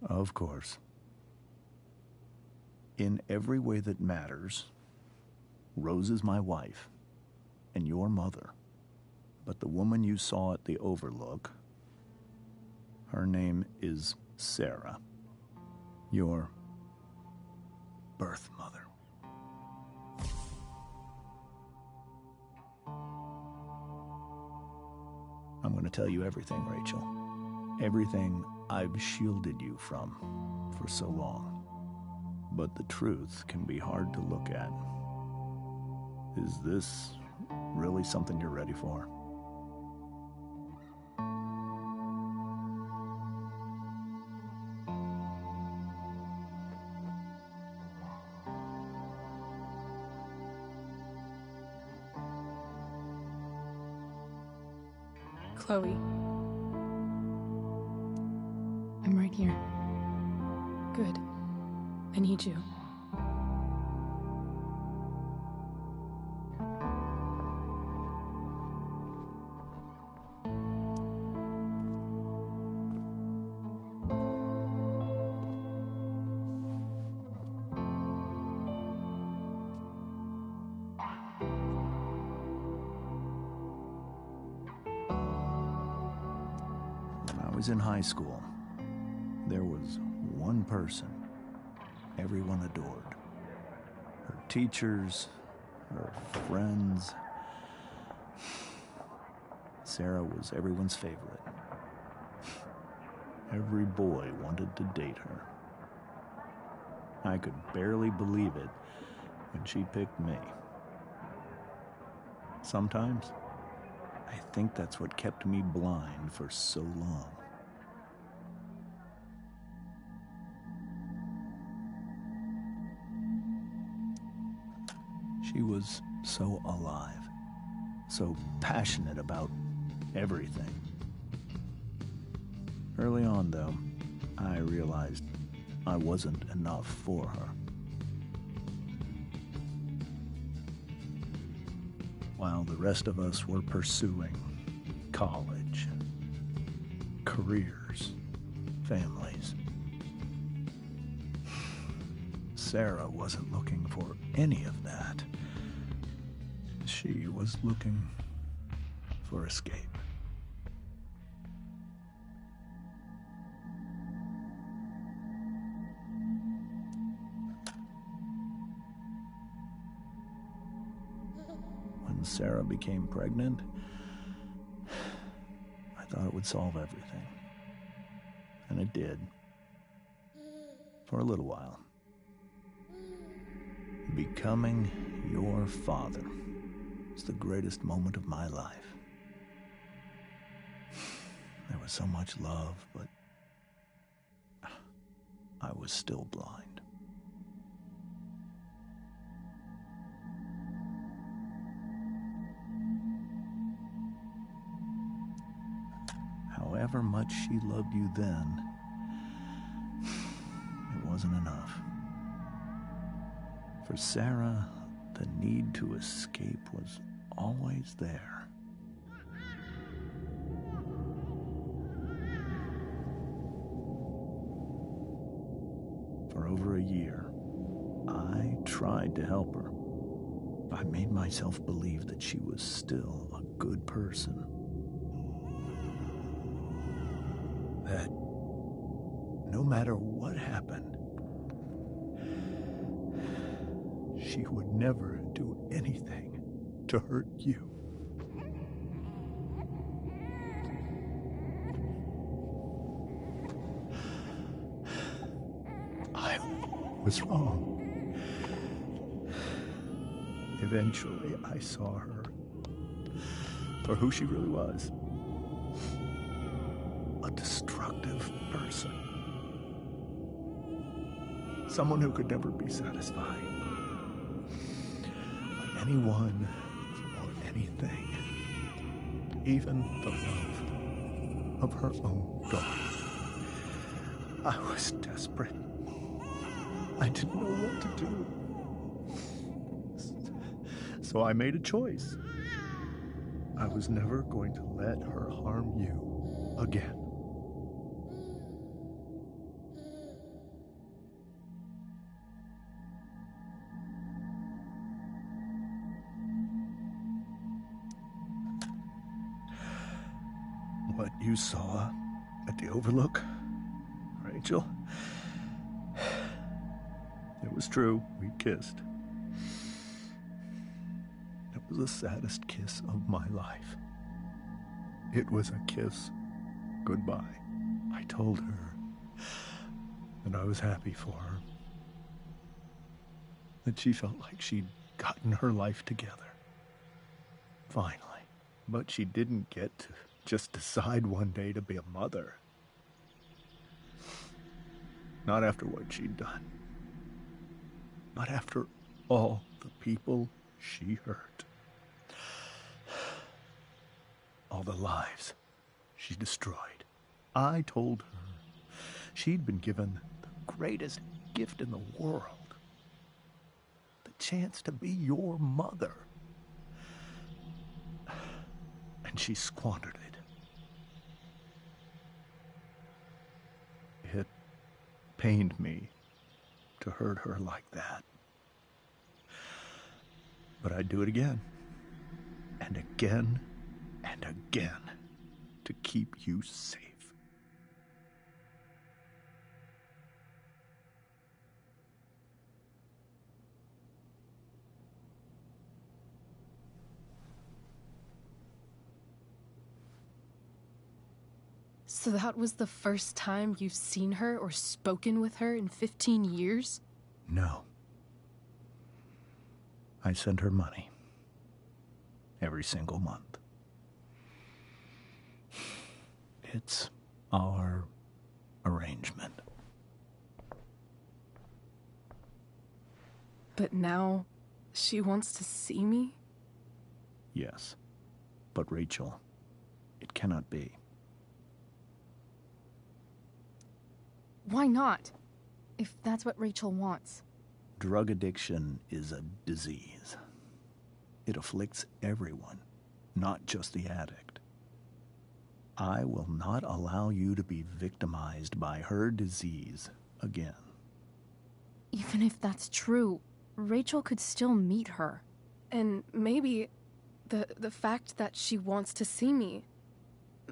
Of course. In every way that matters, Rose is my wife and your mother. But the woman you saw at the Overlook, her name is Sarah, your birth mother. I'm going to tell you everything, Rachel. Everything I've shielded you from for so long. But the truth can be hard to look at. Is this really something you're ready for? Chloe. I'm right here. Good. I need you. When I was in high school, there was one person everyone adored. Her teachers, her friends. Sarah was everyone's favorite. Every boy wanted to date her. I could barely believe it when she picked me. Sometimes, I think that's what kept me blind for so long. She was so alive, so passionate about everything. Early on, though, I realized I wasn't enough for her. While the rest of us were pursuing college, careers, families, Sarah wasn't looking for any of that. She was looking for escape. When Sarah became pregnant, I thought it would solve everything. And it did. For a little while. Becoming your father was the greatest moment of my life. There was so much love, but I was still blind. However much she loved you then, it wasn't enough. For Sarah, the need to escape was always there. For over a year, I tried to help her. I made myself believe that she was still a good person. That no matter what happened, she would never do anything to hurt you. I was wrong. Eventually, I saw her for who she really was. A destructive person. Someone who could never be satisfied by anyone or anything. Even the love of her own daughter. I was desperate. I didn't know what to do. So I made a choice. I was never going to let her harm you again. you saw at the Overlook, Rachel, it was true. We kissed. It was the saddest kiss of my life. It was a kiss goodbye. I told her that I was happy for her, that she felt like she'd gotten her life together. Finally. But she didn't get to just decide one day to be a mother. Not after what she'd done. Not after all the people she hurt. All the lives she destroyed. I told her she'd been given the greatest gift in the world. The chance to be your mother. And she squandered it. It pained me to hurt her like that. But I'd do it again, and again, and again, to keep you safe. So that was the first time you've seen her or spoken with her in 15 years? No. I sent her money. Every single month. It's our arrangement. But now, she wants to see me? Yes. But Rachel, it cannot be. Why not? If that's what Rachel wants. Drug addiction is a disease. It afflicts everyone, not just the addict. I will not allow you to be victimized by her disease again. Even if that's true, Rachel could still meet her. And maybe the fact that she wants to see me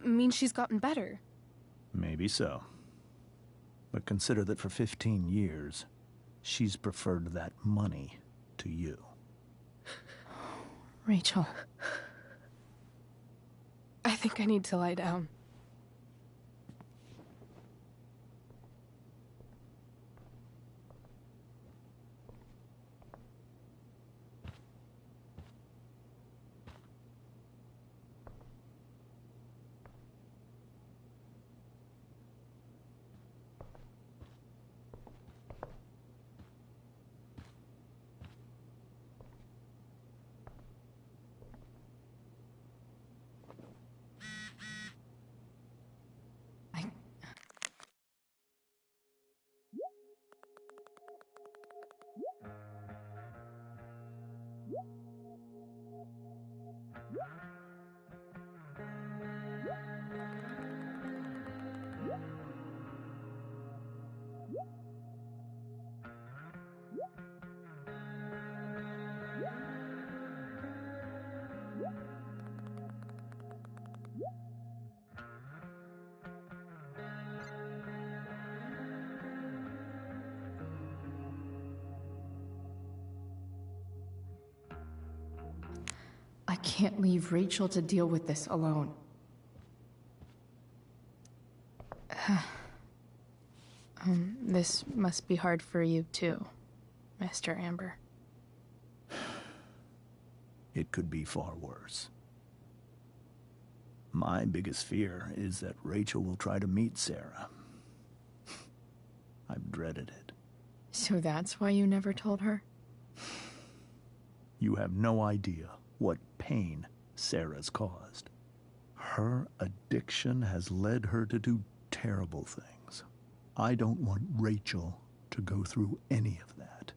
means she's gotten better. Maybe so. But consider that for 15 years, she's preferred that money to you. Rachel. I think I need to lie down. I can't leave Rachel to deal with this alone. This must be hard for you too, Mr. Amber. It could be far worse. My biggest fear is that Rachel will try to meet Sarah. I've dreaded it. So that's why you never told her? You have no idea what pain Sarah's caused. Her addiction has led her to do terrible things. I don't want Rachel to go through any of that.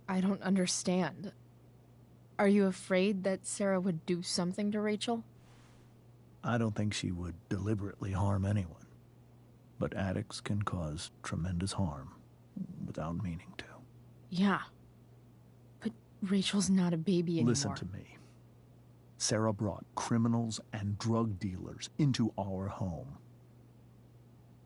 I don't understand. Are you afraid that Sarah would do something to Rachel? I don't think she would deliberately harm anyone. But addicts can cause tremendous harm without meaning to. Yeah. Rachel's not a baby anymore. Listen to me. Sarah brought criminals and drug dealers into our home.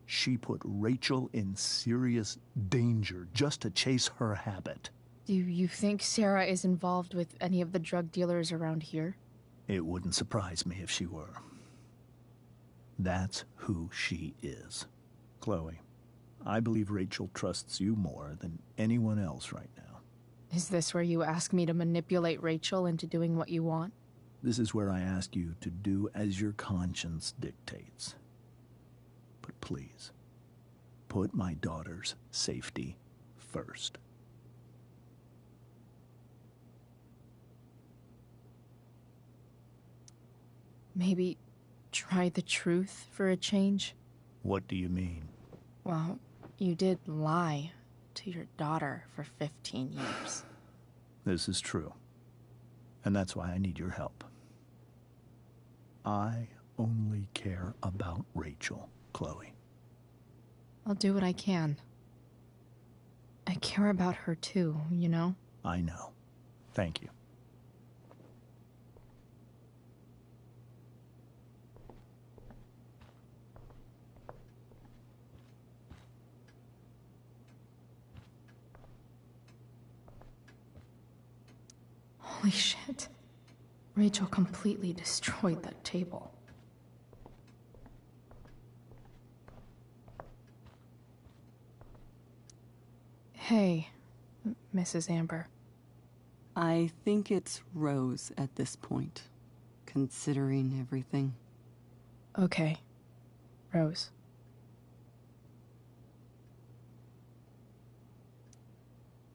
She put Rachel in serious danger just to chase her habit. Do you think Sarah is involved with any of the drug dealers around here? It wouldn't surprise me if she were. That's who she is. Chloe, I believe Rachel trusts you more than anyone else right now. Is this where you ask me to manipulate Rachel into doing what you want? This is where I ask you to do as your conscience dictates. But please, put my daughter's safety first. Maybe try the truth for a change? What do you mean? Well, you did lie to your daughter for 15 years. This is true. And that's why I need your help. I only care about Rachel, Chloe. I'll do what I can. I care about her too, you know? I know. Thank you. Holy shit. Rachel completely destroyed that table. Hey, Mrs. Amber. I think it's Rose at this point, considering everything. Okay. Rose.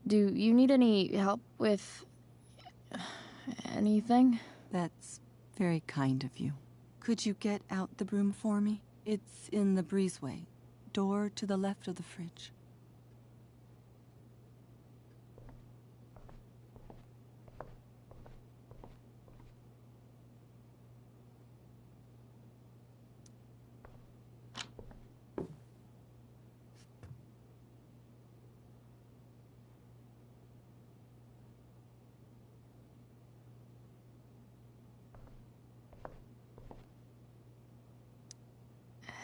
Do you need any help with anything? That's very kind of you. Could you get out the broom for me? It's in the breezeway, door to the left of the fridge.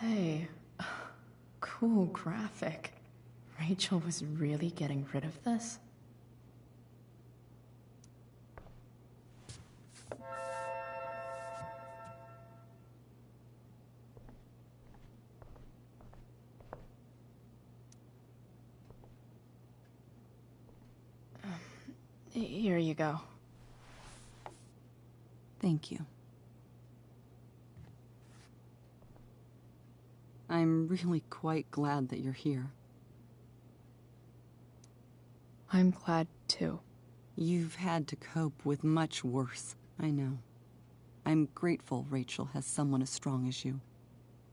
Hey, cool graphic. Rachel was really getting rid of this? Here you go. Thank you. I'm really quite glad that you're here. I'm glad, too. You've had to cope with much worse, I know. I'm grateful Rachel has someone as strong as you.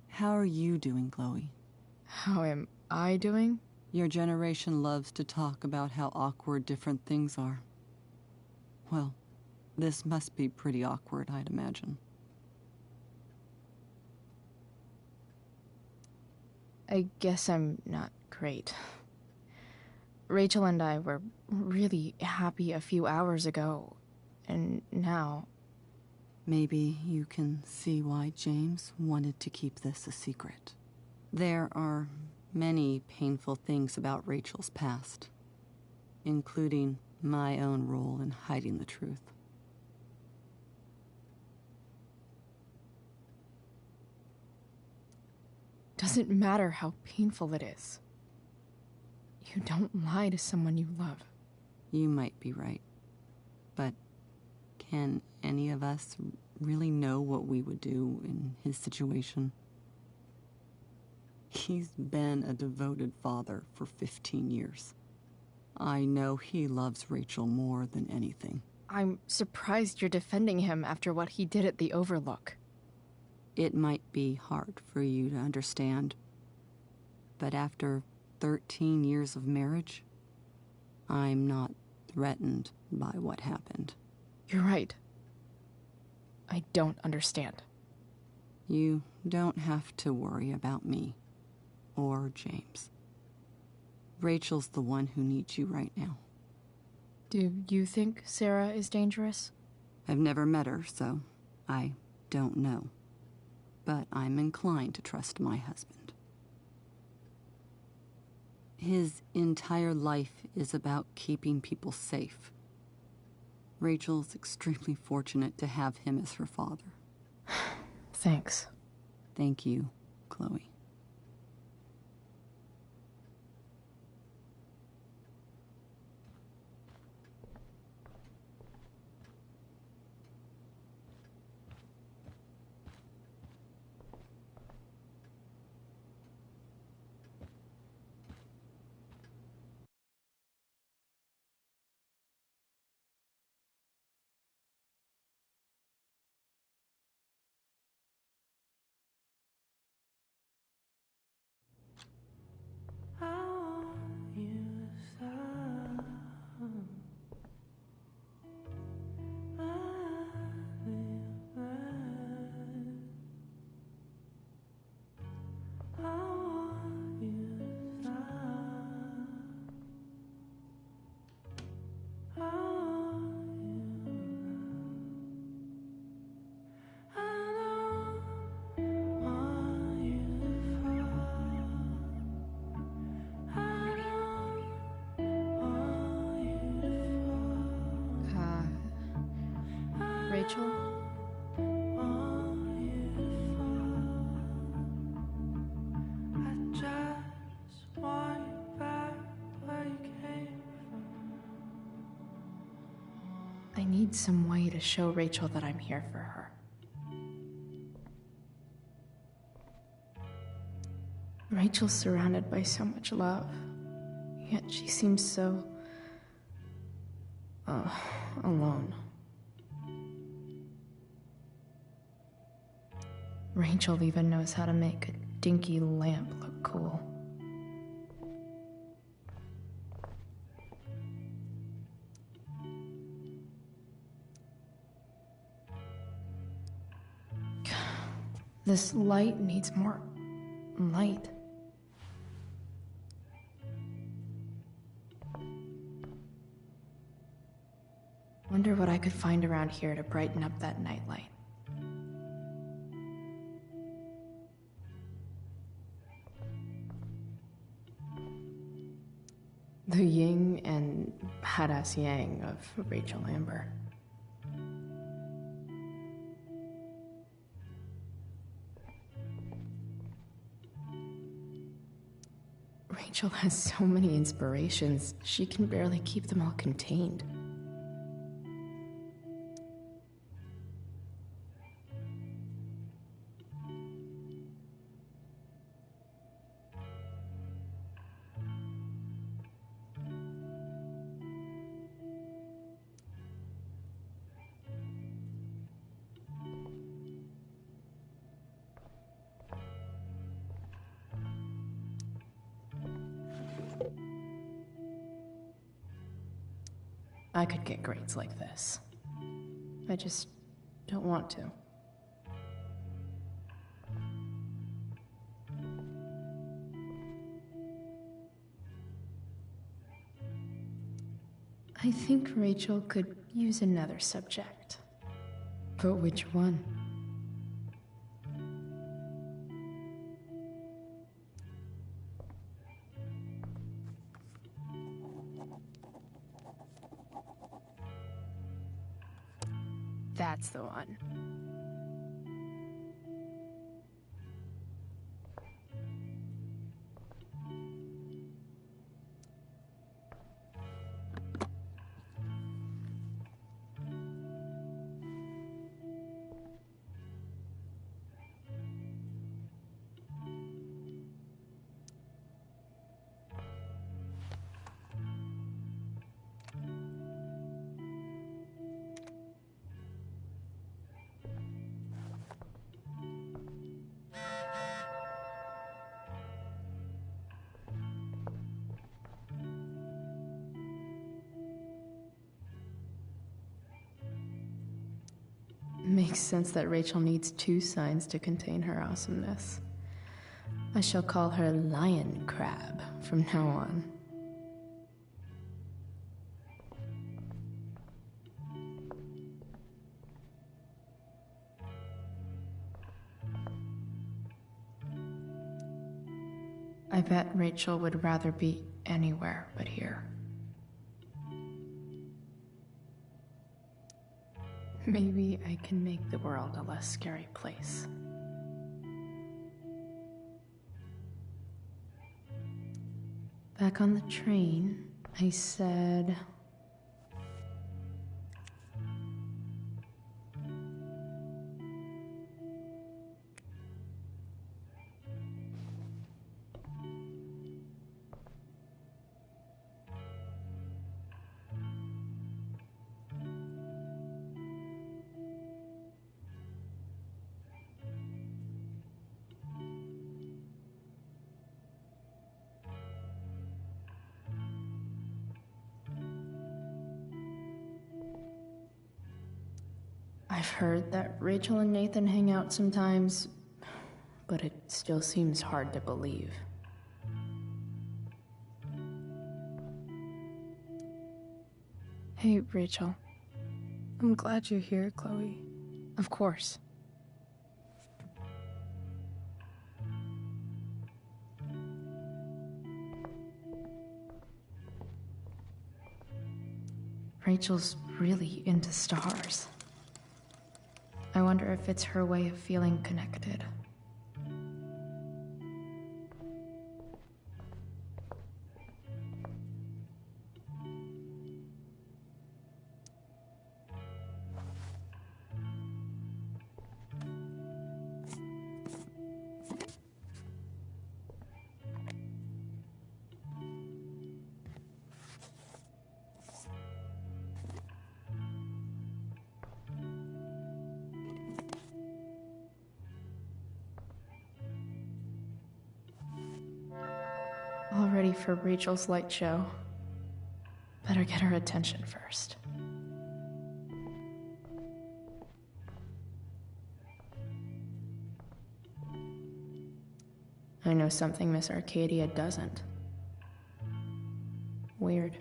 How are you doing, Chloe? How am I doing? Your generation loves to talk about how awkward different things are. Well, this must be pretty awkward, I'd imagine. I guess I'm not great. Rachel and I were really happy a few hours ago, and now... Maybe you can see why James wanted to keep this a secret. There are many painful things about Rachel's past, including my own role in hiding the truth. Doesn't matter how painful it is. You don't lie to someone you love. You might be right, but can any of us really know what we would do in his situation? He's been a devoted father for 15 years. I know he loves Rachel more than anything. I'm surprised you're defending him after what he did at the Overlook. It might be hard for you to understand, but after 13 years of marriage, I'm not threatened by what happened. You're right. I don't understand. You don't have to worry about me or James. Rachel's the one who needs you right now. Do you think Sarah is dangerous? I've never met her, so I don't know. But I'm inclined to trust my husband. His entire life is about keeping people safe. Rachel's extremely fortunate to have him as her father. Thanks. Thank you, Chloe. Rachel? I need some way to show Rachel that I'm here for her. Rachel's surrounded by so much love, yet she seems so... alone. Rachel even knows how to make a dinky lamp look cool. This light needs more light. Wonder what I could find around here to brighten up that nightlight. The yin and badass yang of Rachel Amber. Rachel has so many inspirations, she can barely keep them all contained. I could get grades like this. I just don't want to. I think Rachel could use another subject. But which one? That's the one. Makes sense that Rachel needs two signs to contain her awesomeness. I shall call her Lion Crab from now on. I bet Rachel would rather be anywhere but here. Maybe I can make the world a less scary place. Back on the train, I said... I've heard that Rachel and Nathan hang out sometimes, but it still seems hard to believe. Hey, Rachel. I'm glad you're here, Chloe. Of course. Rachel's really into stars. I wonder if it's her way of feeling connected. All ready for Rachel's light show. Better get her attention first. I know something Miss Arcadia doesn't. Weird.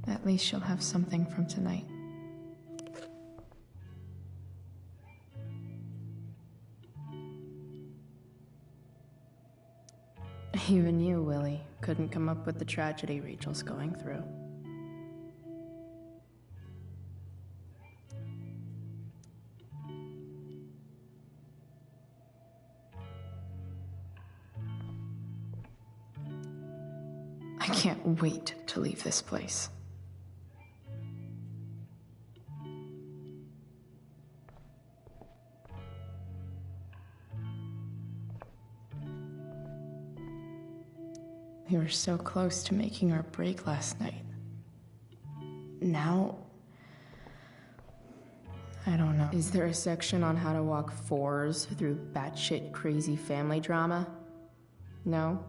At least she'll have something from tonight. Even you, Willie, couldn't come up with the tragedy Rachel's going through. I can't wait to leave this place. We were so close to making our break last night. Now... I don't know. Is there a section on how to walk fours through batshit crazy family drama? No?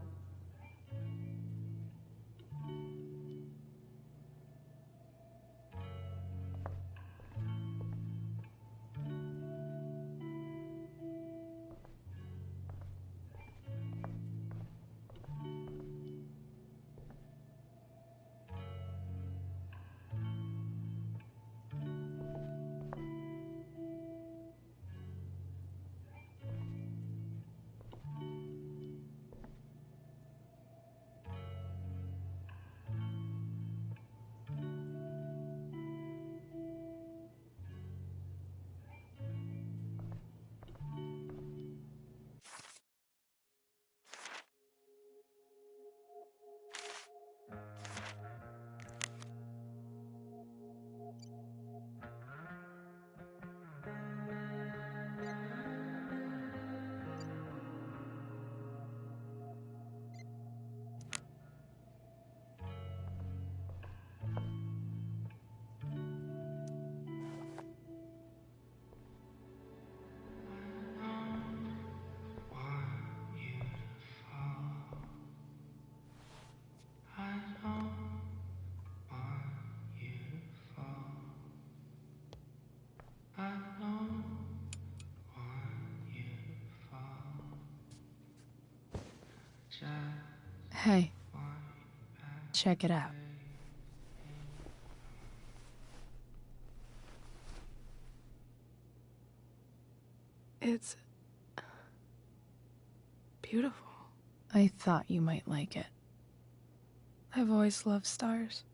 Hey, check it out. It's beautiful. I thought you might like it. I've always loved stars.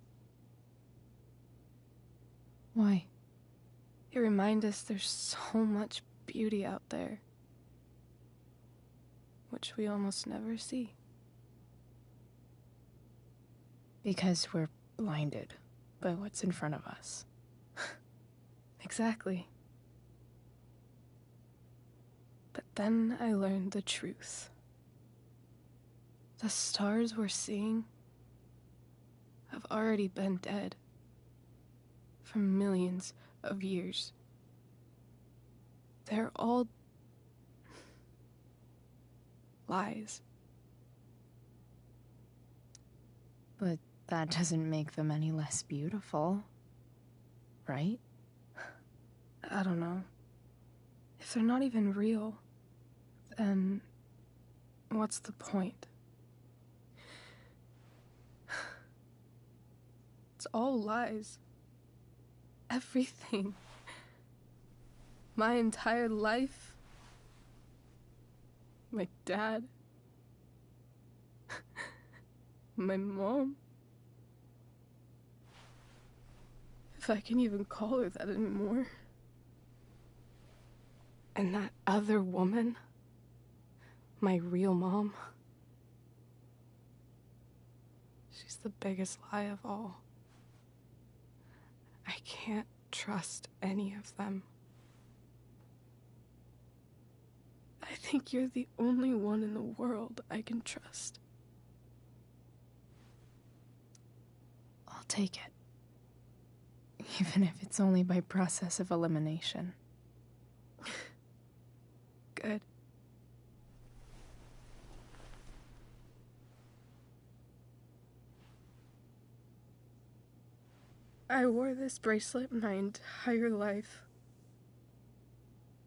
Why? They remind us there's so much beauty out there, which we almost never see. Because we're blinded by what's in front of us. Exactly. But then I learned the truth. The stars we're seeing have already been dead for millions of years. They're all lies. But that doesn't make them any less beautiful, right? I don't know. If they're not even real, then what's the point? It's all lies. Everything. My entire life. My dad. My mom. If I can even call her that anymore. And that other woman. My real mom. She's the biggest lie of all. I can't trust any of them. I think you're the only one in the world I can trust. I'll take it. Even if it's only by process of elimination. Good. I wore this bracelet my entire life.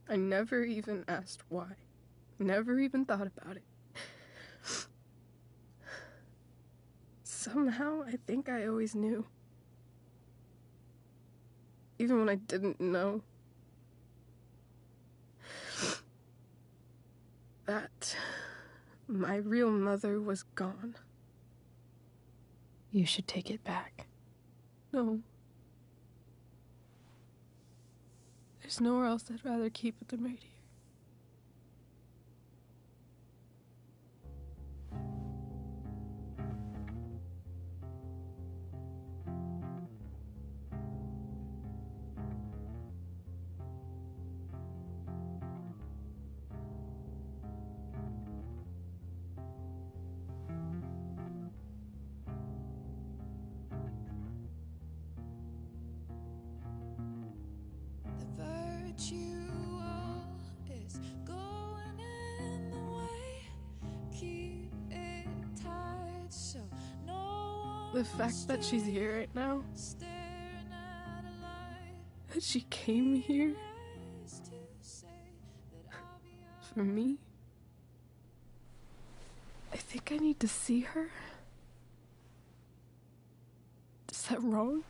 I never even asked why. Never even thought about it. Somehow, I think I always knew. Even when I didn't know. That my real mother was gone. You should take it back. No. There's nowhere else I'd rather keep it than right here. Is going in the way. Keep it tight so no one The fact that she's here right now, staring at a light that she came here is to say that I'll be for me, I think I need to see her. Is that wrong?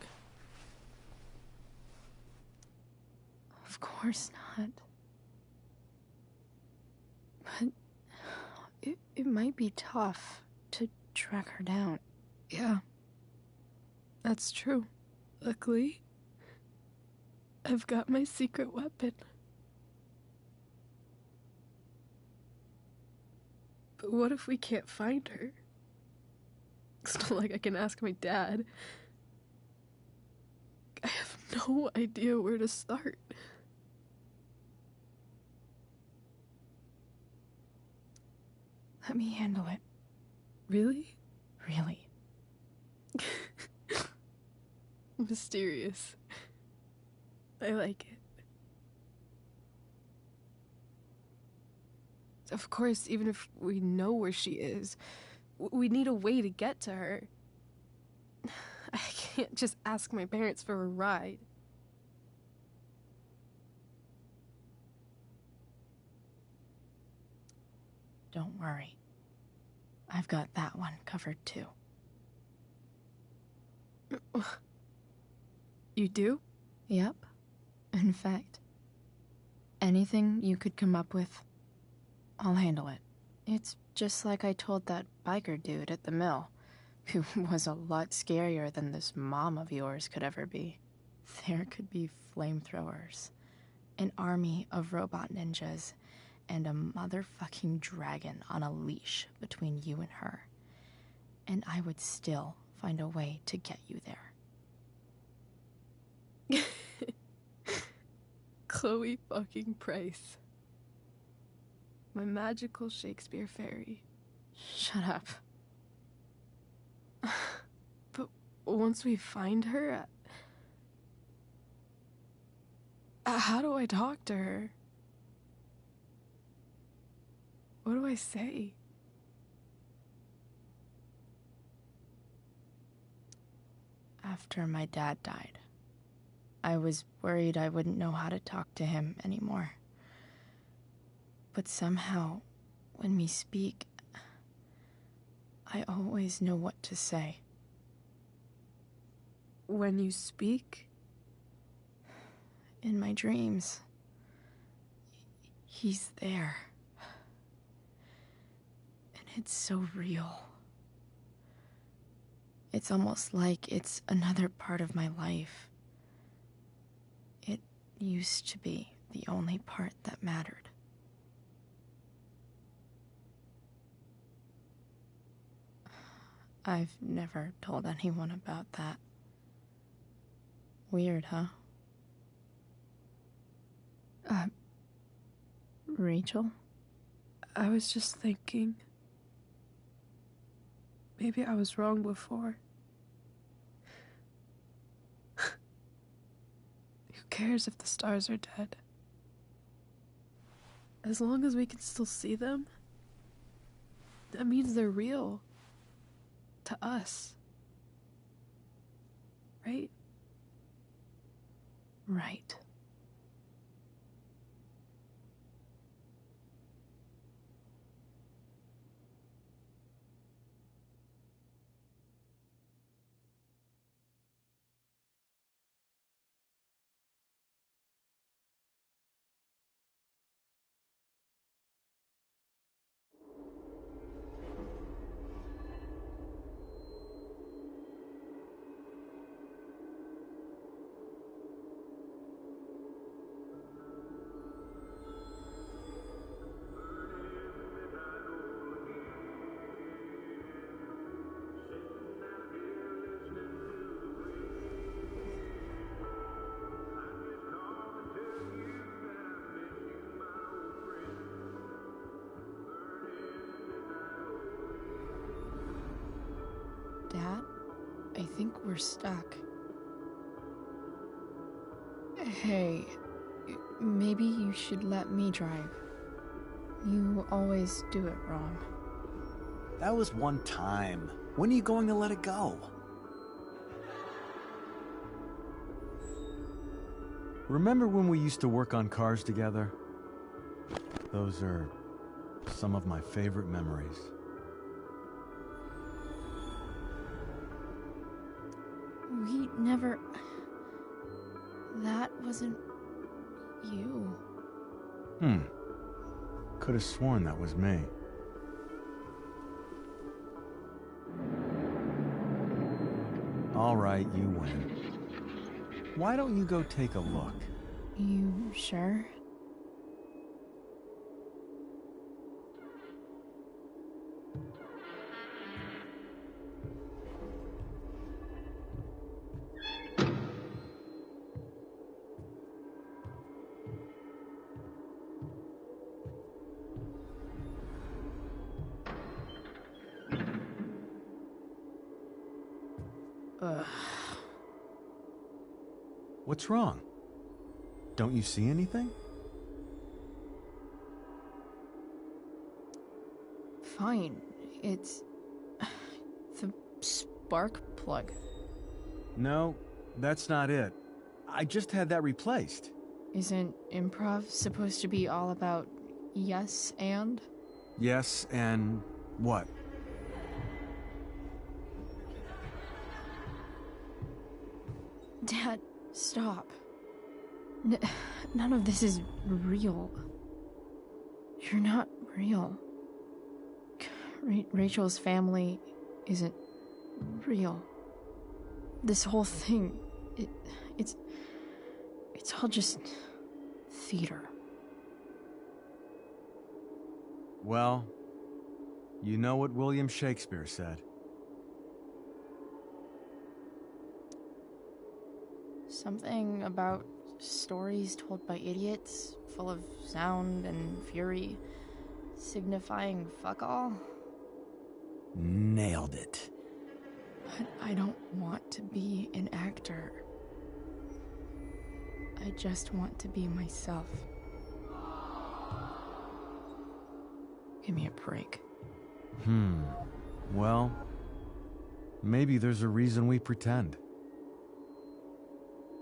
Of course not. But it might be tough to track her down. Yeah, that's true. Luckily, I've got my secret weapon. But what if we can't find her? It's not like I can ask my dad. I have no idea where to start. Let me handle it. Really? Really. Mysterious. I like it. Of course, even if we know where she is, we need a way to get to her. I can't just ask my parents for a ride. Don't worry. I've got that one covered too. You do? Yep. In fact, anything you could come up with, I'll handle it. It's just like I told that biker dude at the mill, who was a lot scarier than this mom of yours could ever be. There could be flamethrowers, an army of robot ninjas, and a motherfucking dragon on a leash between you and her. And I would still find a way to get you there. Chloe fucking Price. My magical Shakespeare fairy. Shut up. But once we find her, how do I talk to her? What do I say? After my dad died, I was worried I wouldn't know how to talk to him anymore. But somehow, when we speak, I always know what to say. When you speak? In my dreams. He's there. And it's so real. It's almost like it's another part of my life. It used to be the only part that mattered. I've never told anyone about that. Weird, huh? Rachel? I was just thinking. Maybe I was wrong before. Who cares if the stars are dead? As long as we can still see them, that means they're real. To us. Right? Right. Dad, I think we're stuck. Hey, maybe you should let me drive. You always do it wrong. That was one time. When are you going to let it go? Remember when we used to work on cars together? Those are some of my favorite memories. We never... That wasn't... you. Could have sworn that was me. All right, you win. Why don't you go take a look? You sure? What's wrong? Don't you see anything? Fine. It's... the spark plug. No, that's not it. I just had that replaced. Isn't improv supposed to be all about yes and? Yes, and what? Dad, stop. None of this is real. You're not real. Rachel's family isn't real. This whole thing, it's all just theater. Well, you know what William Shakespeare said. Something about stories told by idiots, full of sound and fury, signifying fuck all. Nailed it. But I don't want to be an actor. I just want to be myself. Give me a break. Well, maybe there's a reason we pretend.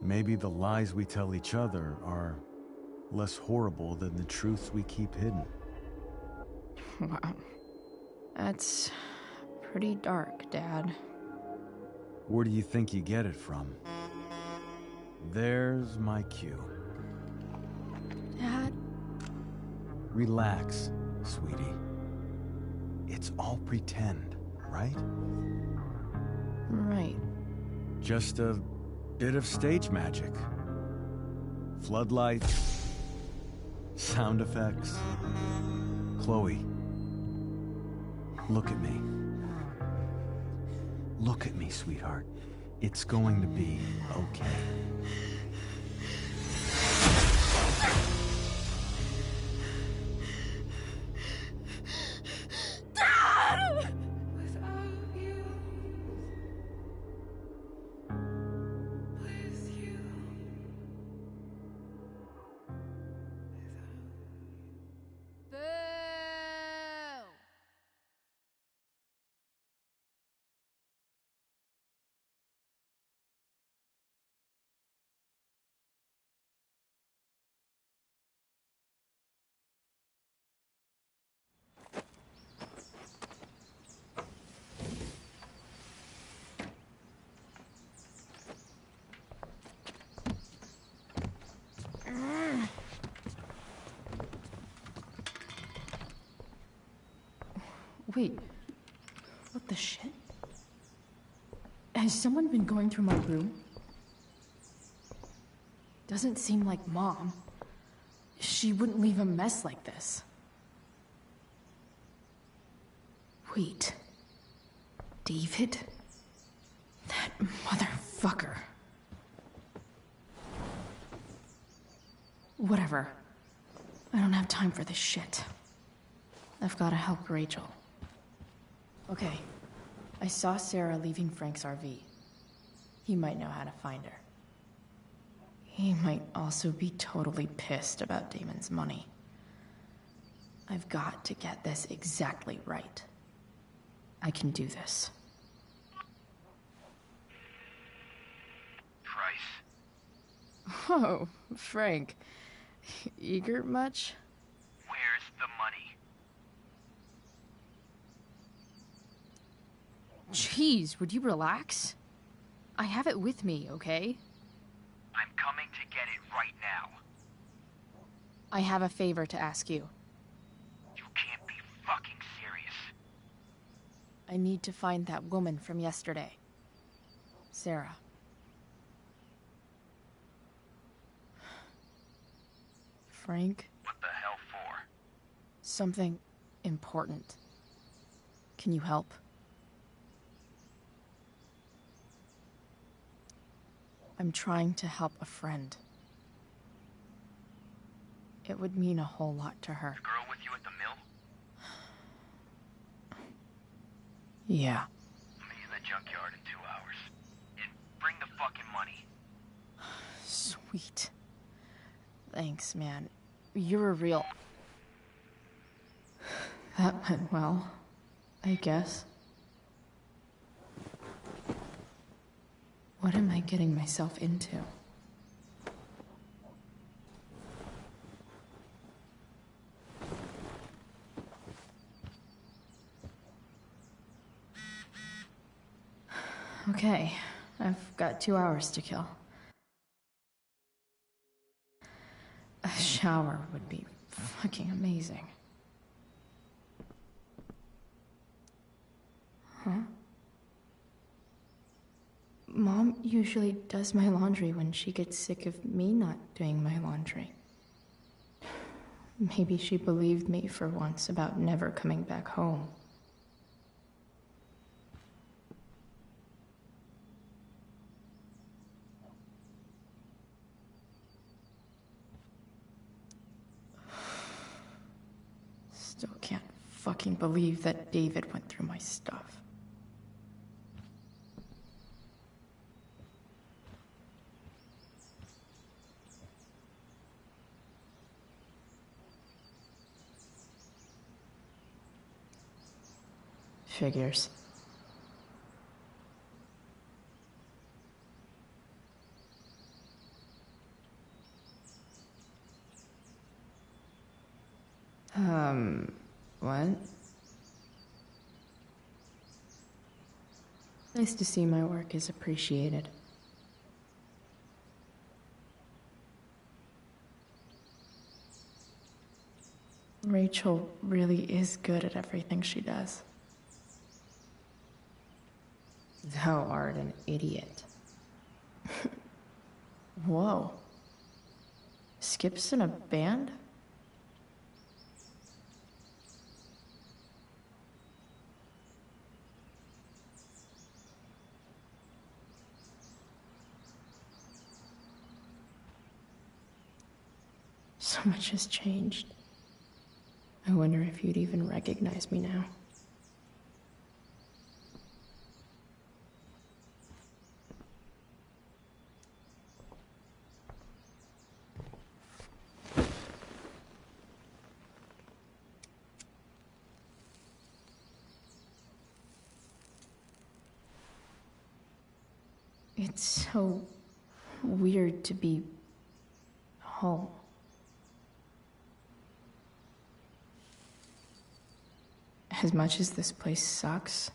Maybe the lies we tell each other are less horrible than the truths we keep hidden. Wow. That's pretty dark, Dad. Where do you think you get it from? There's my cue. Dad? Relax, sweetie. It's all pretend, right? Right. Just a bit of stage magic. Floodlights, sound effects. Chloe, look at me. Look at me, sweetheart. It's going to be okay. Without you, with you, Boo! Wait, what the shit? Has someone been going through my room? Doesn't seem like Mom. She wouldn't leave a mess like this. Wait. David? That motherfucker. Whatever. I don't have time for this shit. I've gotta help Rachel. Okay. I saw Sarah leaving Frank's RV. He might know how to find her. He might also be totally pissed about Damon's money. I've got to get this exactly right. I can do this. Price, Oh, Frank. Eager much? where's the money? Jeez, would you relax? I have it with me, okay? I'm coming to get it right now. I have a favor to ask you. You can't be fucking serious. I need to find that woman from yesterday. Sarah. Frank, What the hell for? something important. Can you help? I'm trying to help a friend. It would mean a whole lot to her. The girl with you at the mill? Yeah. Meet in the junkyard in 2 hours. And bring the fucking money. Sweet. Thanks, man. You're a real... That went well, I guess. What am I getting myself into? Okay, I've got 2 hours to kill. shower would be fucking amazing. Huh? Mom usually does my laundry when she gets sick of me not doing my laundry. Maybe she believed me for once about never coming back home. Still can't fucking believe that David went through my stuff. Figures. What? Nice to see my work is appreciated. Rachel really is good at everything she does. Thou art an idiot. Whoa. Skip's in a band? So much has changed. I wonder if you'd even recognize me now. It's so weird to be home. As much as this place sucks,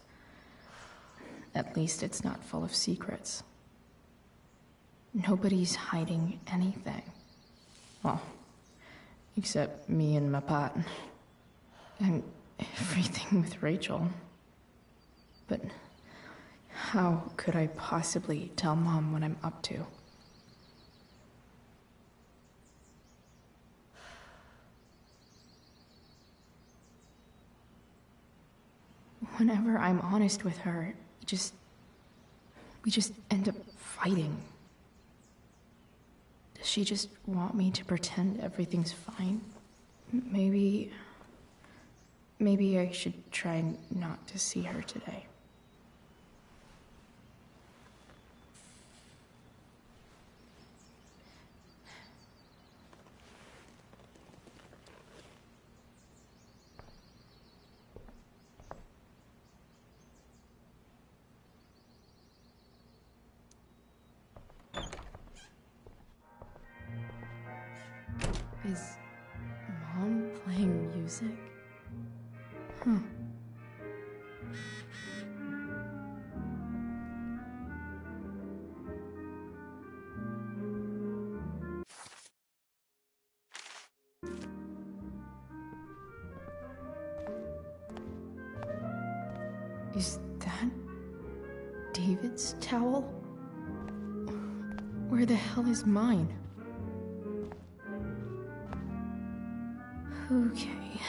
at least it's not full of secrets. Nobody's hiding anything. Well, except me and my pot. And everything with Rachel. But how could I possibly tell Mom what I'm up to? Whenever I'm honest with her, we just end up fighting. Does she just want me to pretend everything's fine? Maybe I should try not to see her today. Is Mom playing music? Huh. Is that David's towel? Where the hell is mine? Okay,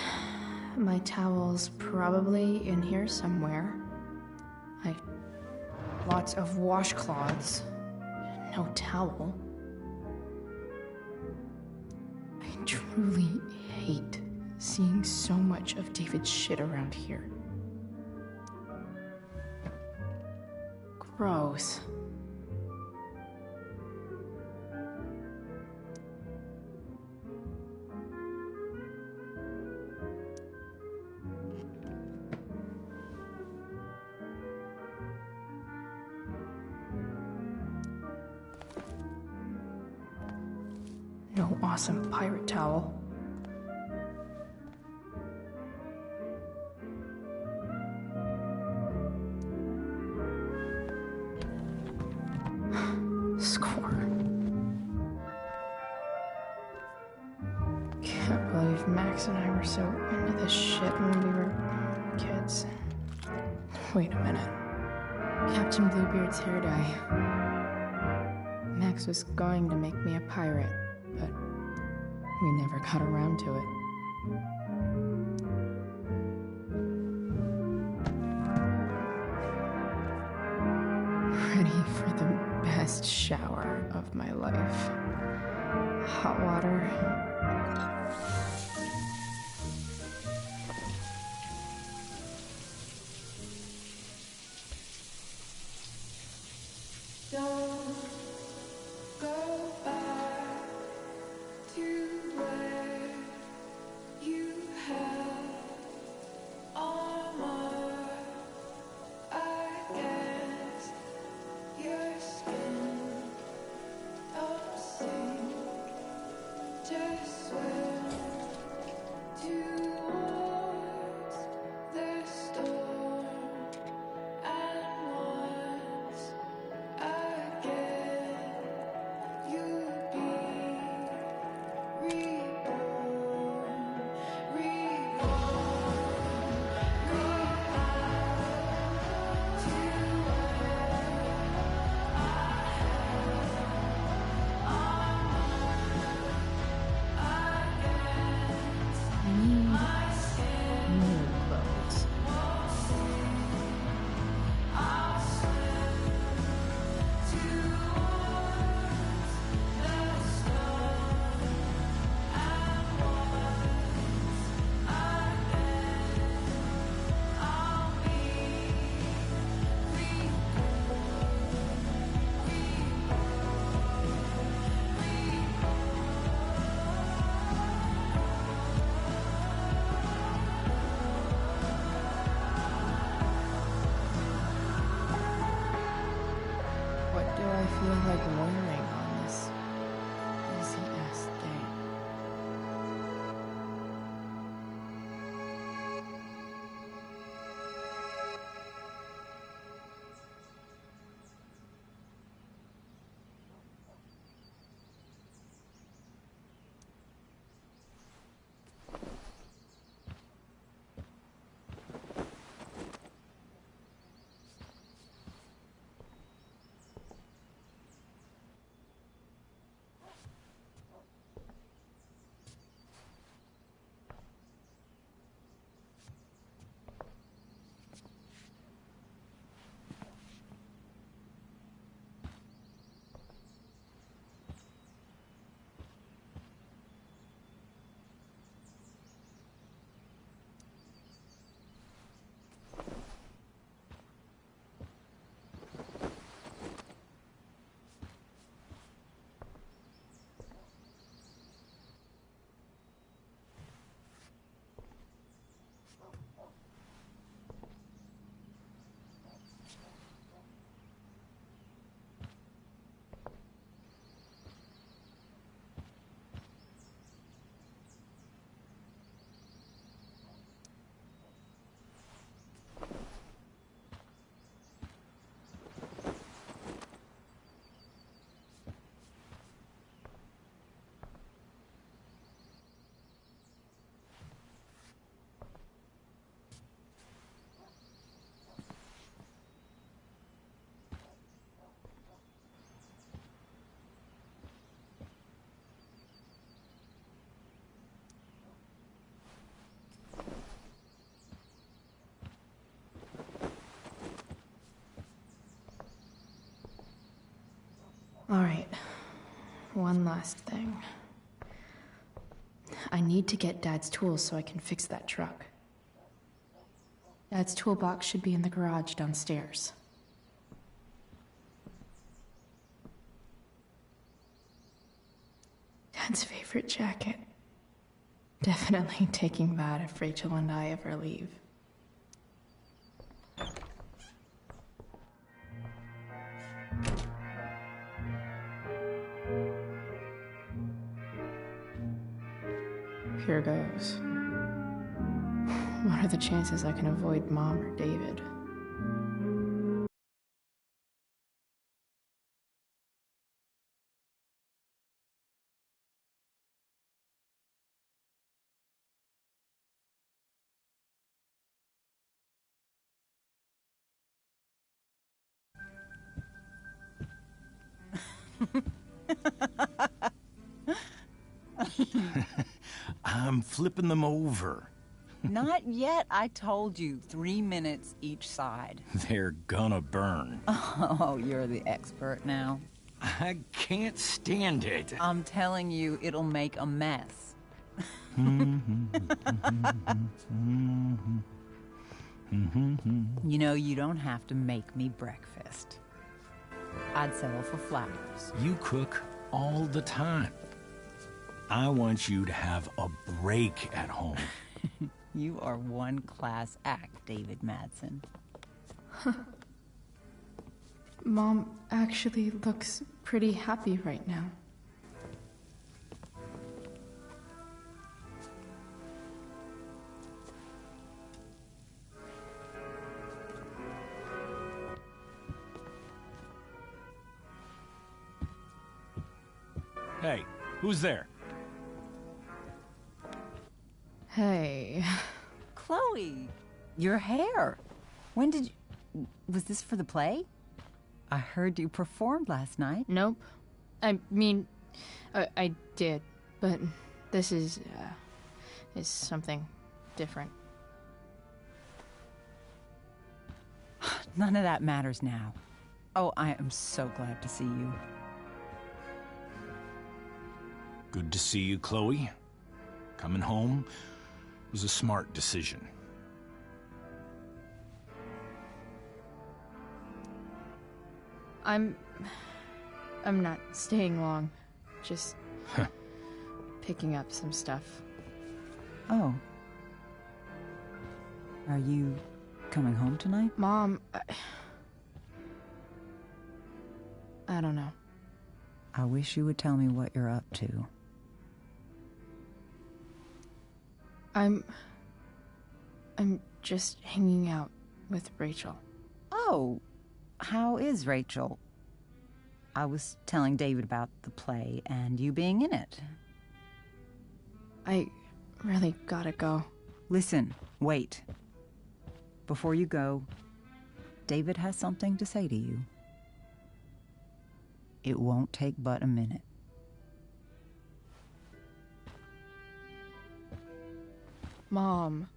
my towel's probably in here somewhere. Lots of washcloths. No towel. I truly hate seeing so much of David's shit around here. Gross. No awesome pirate towel. Score. if Max and I were so into this shit when we were kids. Wait a minute. Captain Bluebeard's hair dye. Max was going to make me a pirate, but we never got around to it. Ready for the best shower of my life. Hot water. Don't go back to where you had armor against your skin. Don't sink, just swim towards the storm. And once again, you'll be reborn, reborn, to I need new clothes. What do I feel like wearing on this busy-ass day? All right, one last thing. I need to get Dad's tools so I can fix that truck. Dad's toolbox should be in the garage downstairs. Dad's favorite jacket. Definitely taking that if Rachel and I ever leave. Here goes. What are the chances I can avoid Mom or David? I'm flipping them over. Not yet. I told you, 3 minutes each side. They're gonna burn. Oh, you're the expert now. I can't stand it. I'm telling you, it'll make a mess. You know, you don't have to make me breakfast. I'd settle for flowers. You cook all the time. I want you to have a break at home. You are one class act, David Madsen. Mom actually looks pretty happy right now. Hey, who's there? Hey. Chloe, your hair. When did you... Was this for the play? I heard you performed last night. Nope. I mean, I did, but this is something different. None of that matters now. Oh, I am so glad to see you. Good to see you, Chloe. Coming home was a smart decision. I'm not staying long. Just picking up some stuff. Oh. Are you coming home tonight? Mom, I don't know. I wish you would tell me what you're up to. I'm just hanging out with Rachel. Oh, how is Rachel? I was telling David about the play and you being in it. I really gotta go. Listen, wait. Before you go, David has something to say to you. It won't take but a minute. Mom.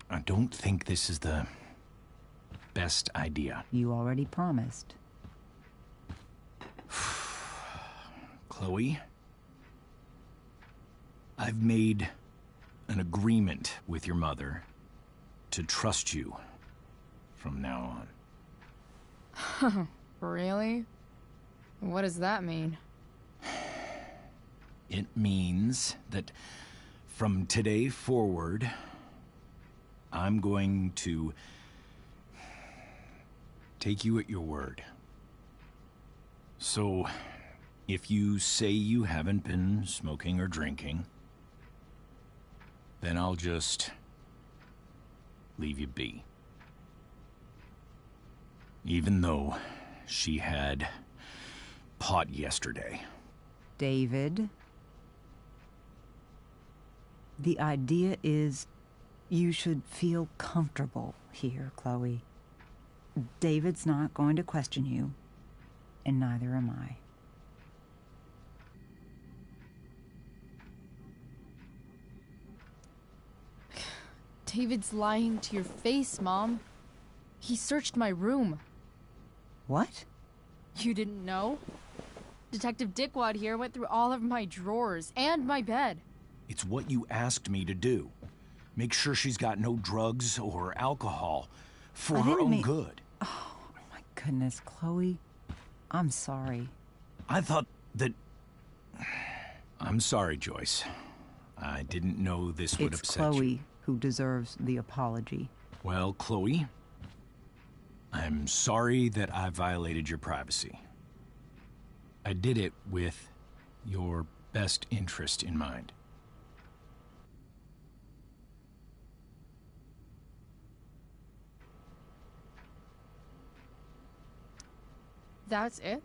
I don't think this is the best idea. You already promised. Chloe, I've made an agreement with your mother to trust you from now on. Really? What does that mean? It means that from today forward, I'm going to take you at your word. So, if you say you haven't been smoking or drinking, then I'll just leave you be. Even though she had pot yesterday. David, the idea is you should feel comfortable here, Chloe. David's not going to question you, and neither am I. David's lying to your face, Mom. He searched my room. What? You didn't know? Detective Dickwad here went through all of my drawers and my bed. It's what you asked me to do. Make sure she's got no drugs or alcohol for her own good. Oh, my goodness, Chloe. I'm sorry. I thought that... I'm sorry, Joyce. I didn't know this would upset you. It's Chloe who deserves the apology. Well, Chloe, I'm sorry that I violated your privacy. I did it with your best interest in mind. That's it?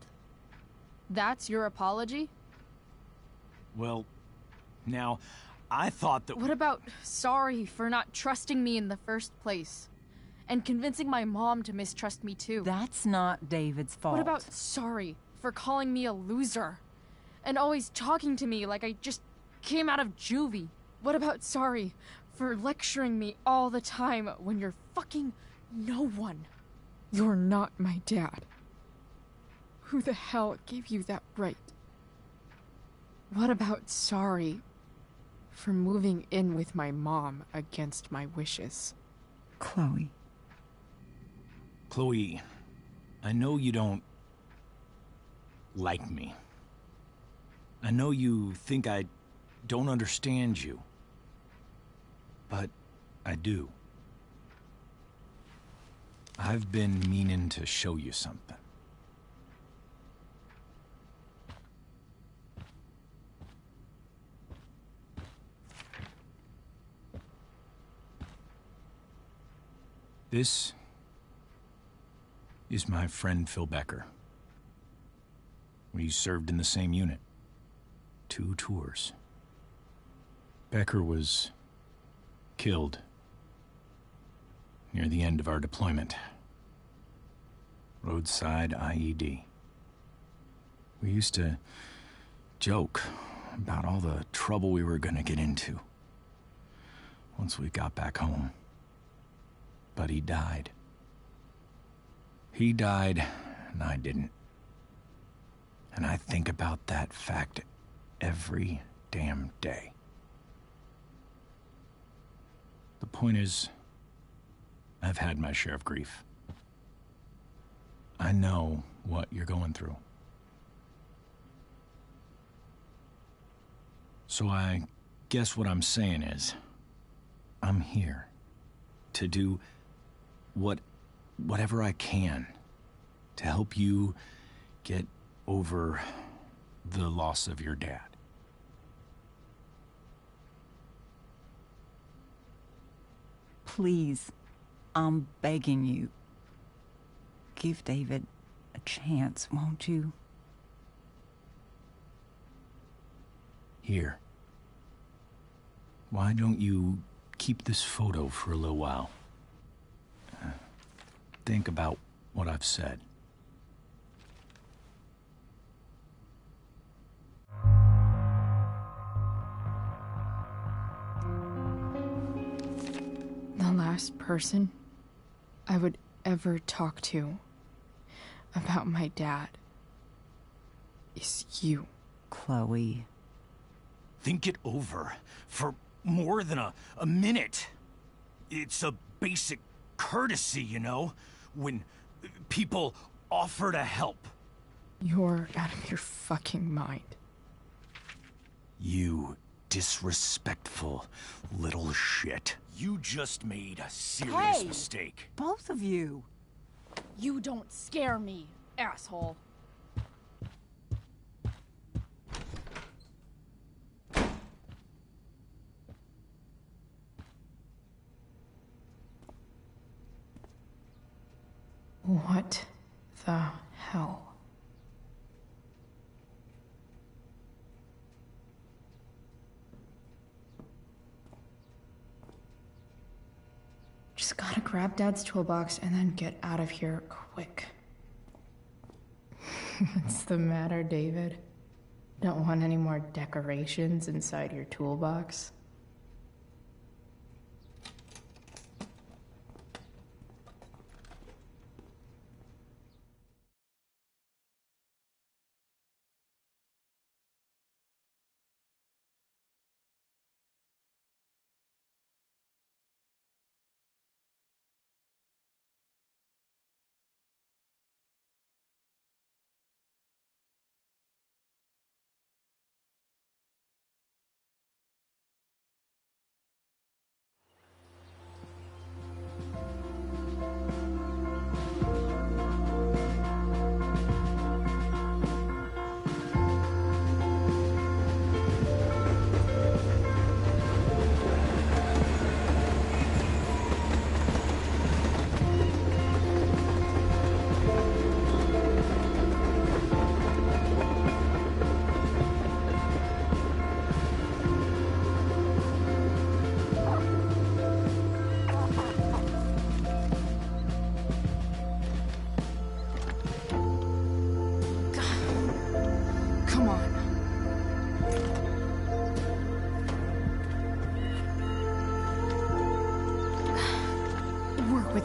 That's your apology? Well, now, I thought that... What about sorry for not trusting me in the first place? And convincing my mom to mistrust me too? That's not David's fault. What about sorry for calling me a loser? And always talking to me like I just came out of juvie? What about sorry for lecturing me all the time when you're fucking no one? You're not my dad. Who the hell gave you that right? What about sorry for moving in with my mom against my wishes? Chloe. Chloe, I know you don't like me. I know you think I don't understand you. But I do. I've been meaning to show you something. This is my friend Phil Becker. We served in the same unit. 2 tours. Becker was killed near the end of our deployment. Roadside IED. We used to joke about all the trouble we were gonna get into once we got back home. But he died. He died, and I didn't. And I think about that fact every damn day. The point is, I've had my share of grief. I know what you're going through. So I guess what I'm saying is, I'm here to do whatever I can to help you get over the loss of your dad. Please, I'm begging you. Give David a chance, won't you? Here. Why don't you keep this photo for a little while? Think about what I've said. The last person I would ever talk to about my dad is you. Chloe. Think it over for more than a minute. It's a basic courtesy, you know, when people offer to help. You're out of your fucking mind. You disrespectful little shit. You just made a serious mistake. Both of you. You don't scare me, asshole. What the hell? Just gotta grab Dad's toolbox and then get out of here quick. What's the matter, David? Don't want any more decorations inside your toolbox?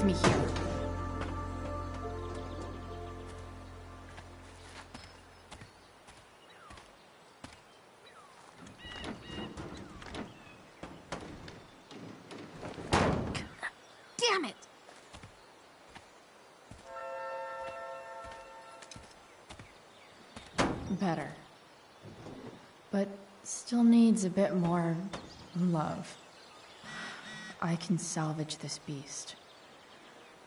with me here. Damn it! Better. But still needs a bit more love. I can salvage this beast.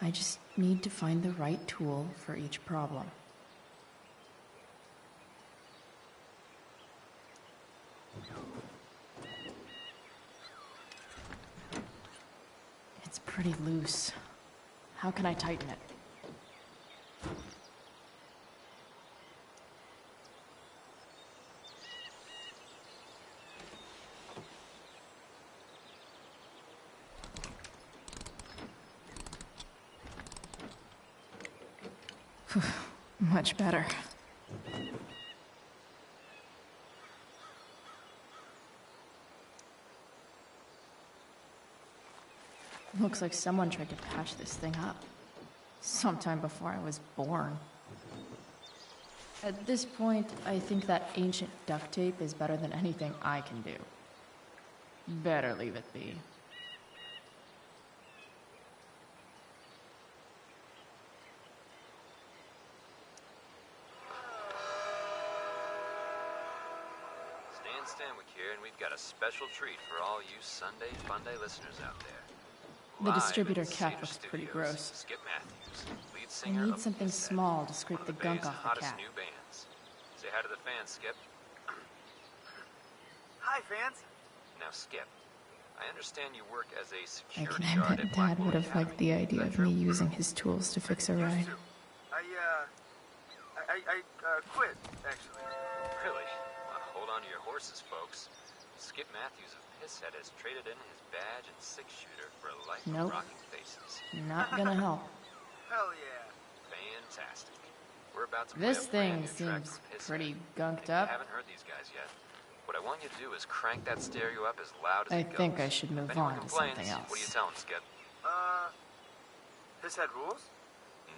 I just need to find the right tool for each problem. It's pretty loose. How can I tighten it? Much better. Looks like someone tried to patch this thing up. Sometime before I was born. At this point, I think that ancient duct tape is better than anything I can do. Better leave it be. Stanwyck here, and we've got a special treat for all you Sunday Funday listeners out there. The Live distributor in cap Cedar looks pretty Studios, gross. Skip Matthews, lead I singer need of something Kiss Set, small to scrape one the of gunk Bay's off the hottest cap. new bands. Say hi to the fans, Skip. Hi, fans. Now, Skip, I understand you work as a I security can guard bet at Dad Blackwood would have Academy. liked the idea Is of that me true? using his tools to fix a ride. I quit, actually. Really? Well, hold on to your horses, folks. Skip Matthews of Pisshead has traded in his badge and six-shooter for a life Nope. of rocking faces. Not gonna help. Hell yeah. Fantastic. We're about to This play a brand thing new track seems from Pisshead. pretty gunked If you up. haven't heard these guys yet, what I want you to do is crank that stereo up as loud as I it goes. think I should move If anyone on to complains, something else. What are you telling, Skip? This had rules?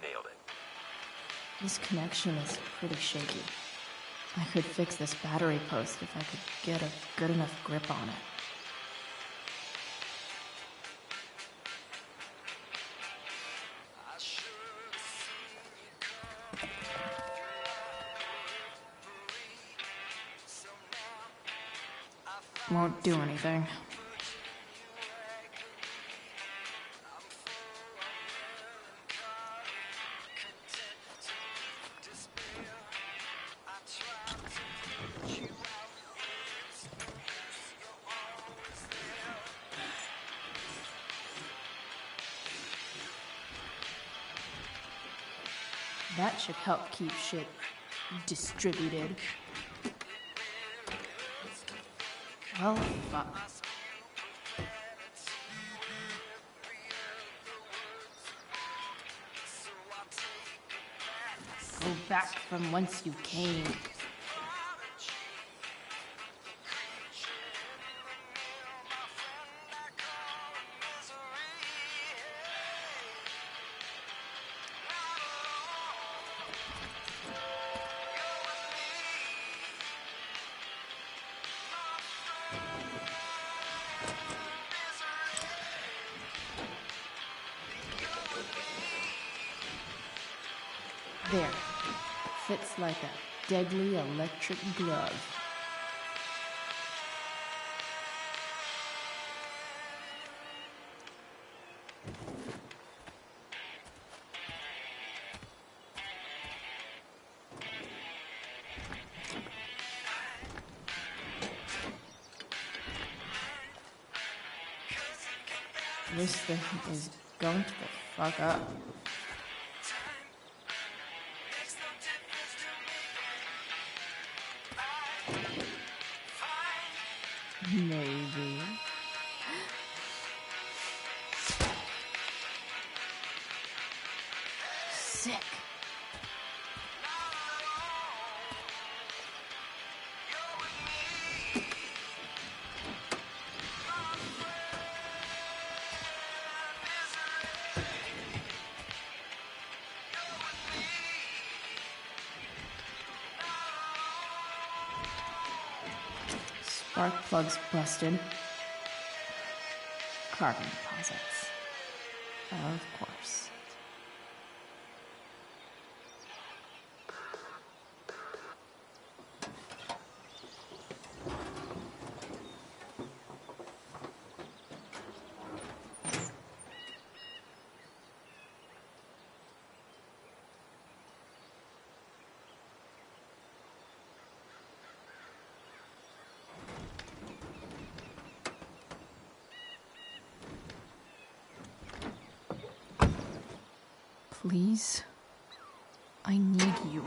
Nailed it. This connection is pretty shaky. I could fix this battery post if I could get a good enough grip on it. Won't do anything. That should help keep shit distributed. Well, fuck. Go back from whence you came. There. Fits like a deadly electric glove. This thing is going to the fuck up. Maybe. Sick. Spark plugs busted. Carbon deposits. Of course. Please. I need you.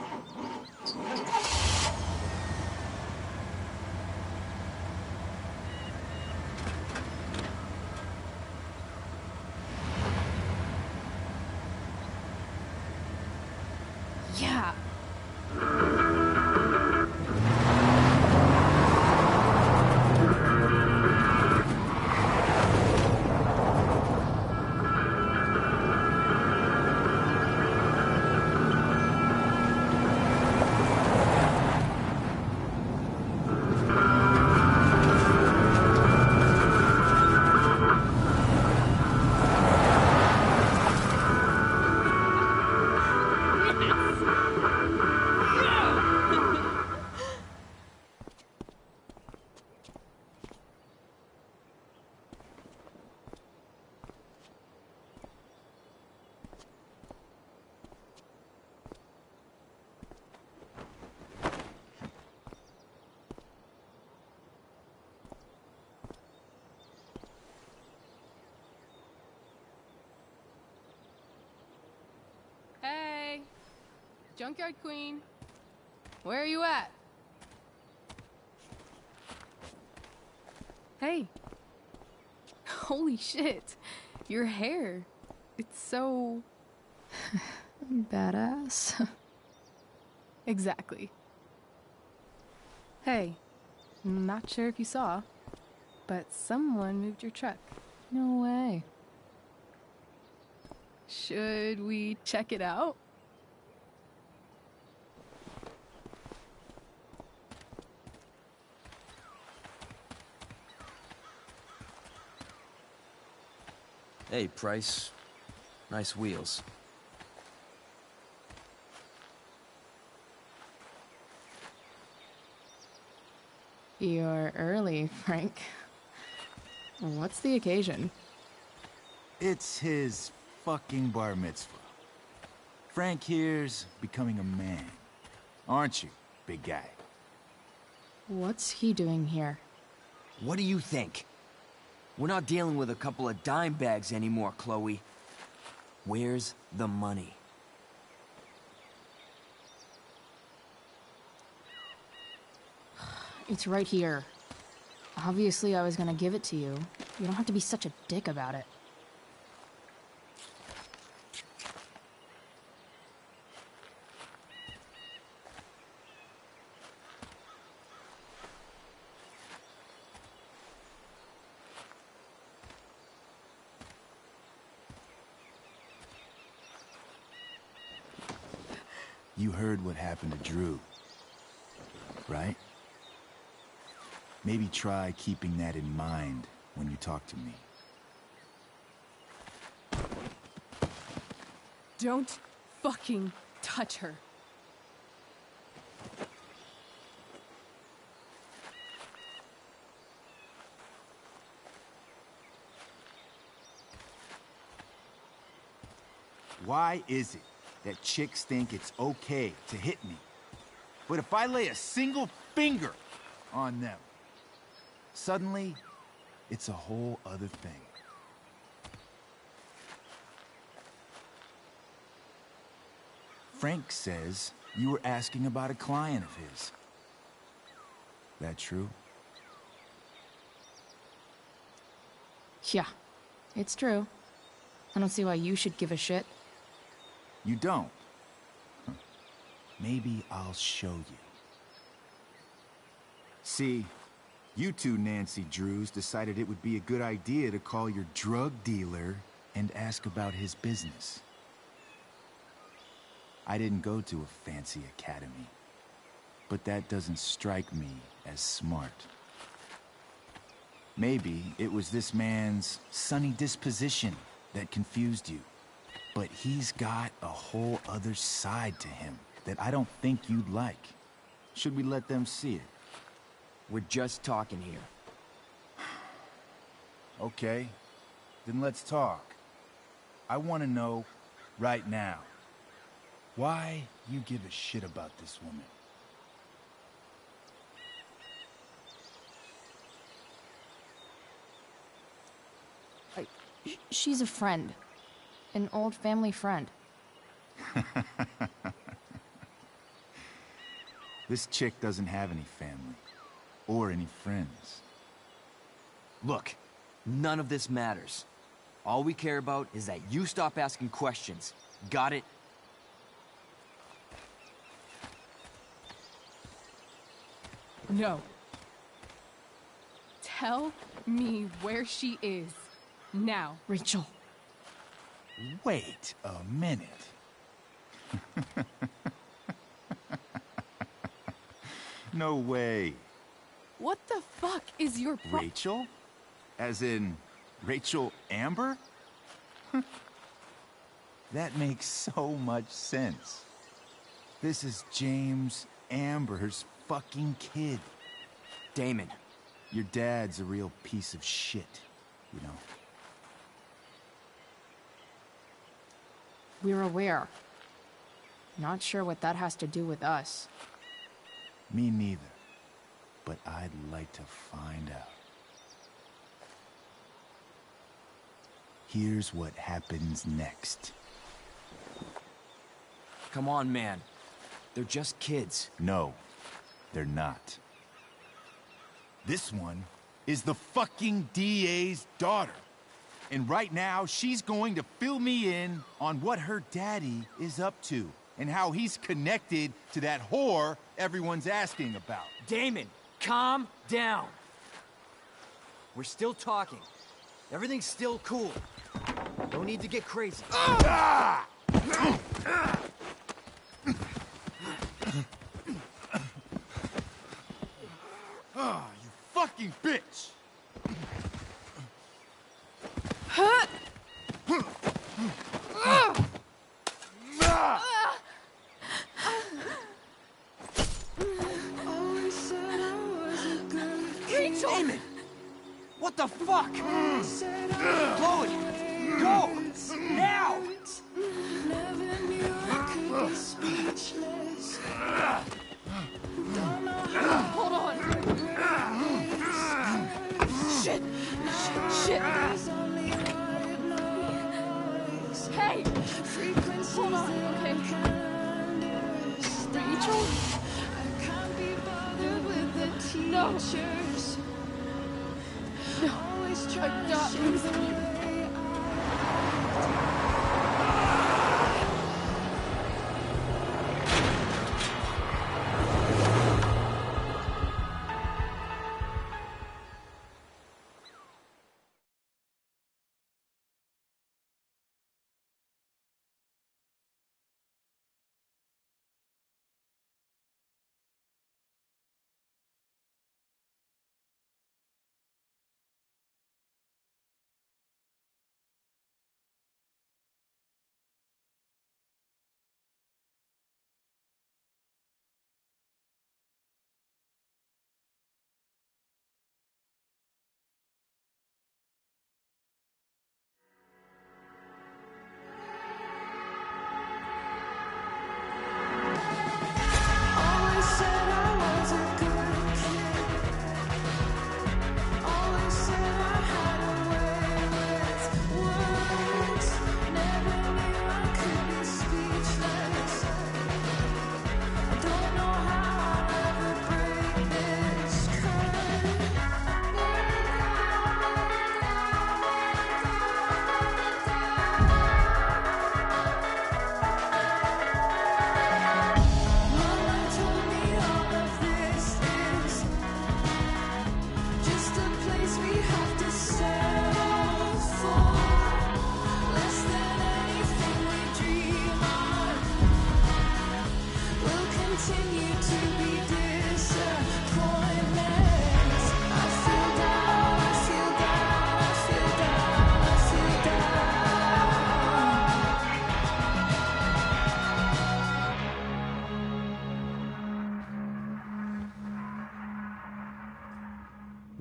Yeah. Hey, Junkyard Queen, where are you at? Hey. Holy shit, your hair. It's so... badass. Exactly. Hey, not sure if you saw, but someone moved your truck. No way. Should we check it out? Hey, Price. Nice wheels. You're early, Frank. What's the occasion? It's his fucking bar mitzvah. Frank here's becoming a man. Aren't you, big guy? What's he doing here? What do you think? We're not dealing with a couple of dime bags anymore, Chloe. Where's the money? It's right here. Obviously, I was gonna give it to you. You don't have to be such a dick about it. You heard what happened to Drew, right? Maybe try keeping that in mind when you talk to me. Don't fucking touch her. Why is it that chicks think it's okay to hit me? But if I lay a single finger on them, suddenly, it's a whole other thing. Frank says you were asking about a client of his. That true? Yeah, it's true. I don't see why you should give a shit. You don't? Huh. Maybe I'll show you. See, you two Nancy Drews decided it would be a good idea to call your drug dealer and ask about his business. I didn't go to a fancy academy, but that doesn't strike me as smart. Maybe it was this man's sunny disposition that confused you. But he's got a whole other side to him that I don't think you'd like. Should we let them see it? We're just talking here. Okay, then let's talk. I want to know, right now, why you give a shit about this woman. She's a friend. An old family friend. This chick doesn't have any family. Or any friends. Look, none of this matters. All we care about is that you stop asking questions. Got it? No. Tell me where she is. Now. Rachel. Wait a minute. No way. What the fuck is your Rachel? As in, Rachel Amber? That makes so much sense. This is James Amber's fucking kid. Damon. Your dad's a real piece of shit, you know. We're aware. Not sure what that has to do with us. Me neither. But I'd like to find out. Here's what happens next. Come on, man. They're just kids. No, they're not. This one is the fucking DA's daughter. And right now, she's going to fill me in on what her daddy is up to and how he's connected to that whore everyone's asking about. Damon, calm down. We're still talking. Everything's still cool. No need to get crazy. Ah! Ah, you fucking bitch! Rachel! Damon! What the fuck? Chloe! Go! Now! Hold on! Shit! Shit! Hey! Hold on, okay? Rachel? No! No, I'm not losing you.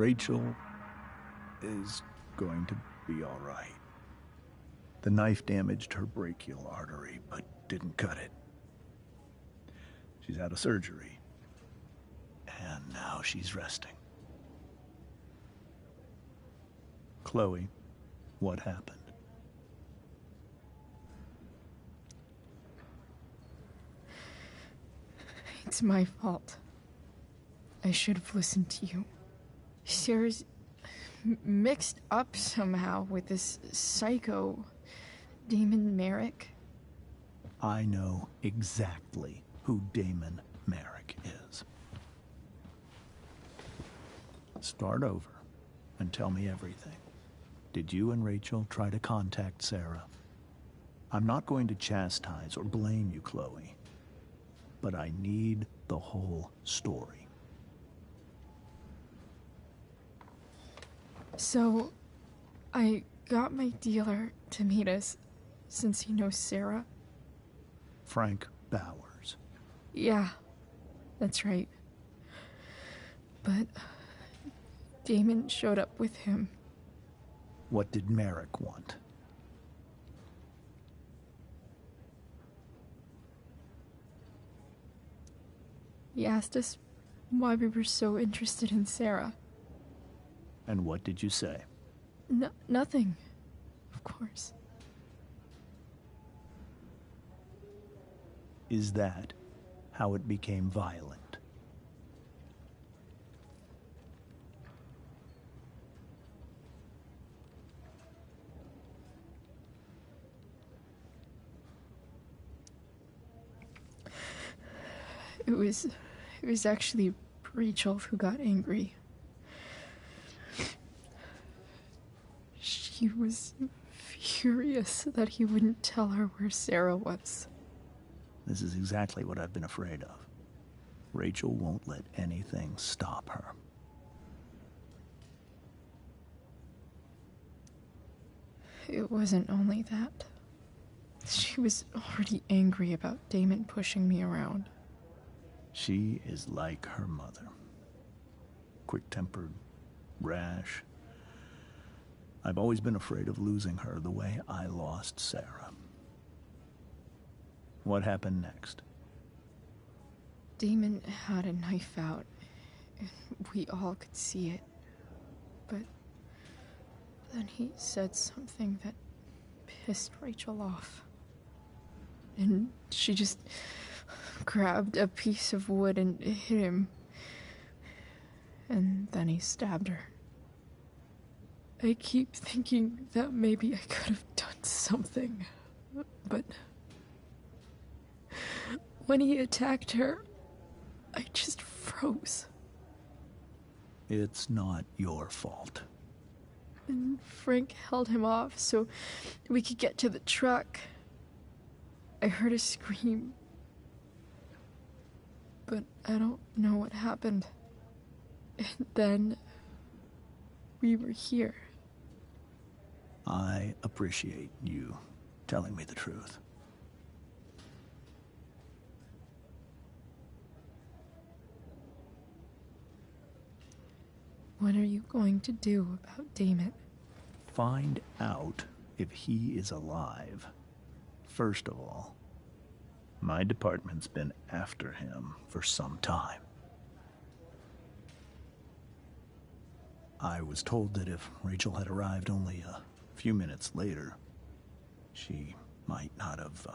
Rachel is going to be all right. The knife damaged her brachial artery, but didn't cut it. She's out of surgery, and now she's resting. Chloe, what happened? It's my fault. I should have listened to you. Sarah's mixed up somehow with this psycho Damon Merrick. I know exactly who Damon Merrick is. Start over and tell me everything. Did you and Rachel try to contact Sarah? I'm not going to chastise or blame you, Chloe, but I need the whole story. So, I got my dealer to meet us, since he knows Sarah. Frank Bowers. Yeah, that's right. But Damon showed up with him. What did Merrick want? He asked us why we were so interested in Sarah. And what did you say? Nothing, of course. Is that how it became violent? It was actually Rachel who got angry. She was furious that he wouldn't tell her where Sarah was. This is exactly what I've been afraid of. Rachel won't let anything stop her. It wasn't only that. She was already angry about Damon pushing me around. She is like her mother. Quick-tempered, rash. I've always been afraid of losing her the way I lost Sarah. What happened next? Damon had a knife out, and we all could see it. But then he said something that pissed Rachel off. And she just grabbed a piece of wood and hit him. And then he stabbed her. I keep thinking that maybe I could have done something, but when he attacked her, I just froze. It's not your fault. And Frank held him off so we could get to the truck. I heard a scream, but I don't know what happened. And then we were here. I appreciate you telling me the truth. What are you going to do about Damon? Find out if he is alive. First of all, my department's been after him for some time. I was told that if Rachel had arrived only a few minutes later, she might not have,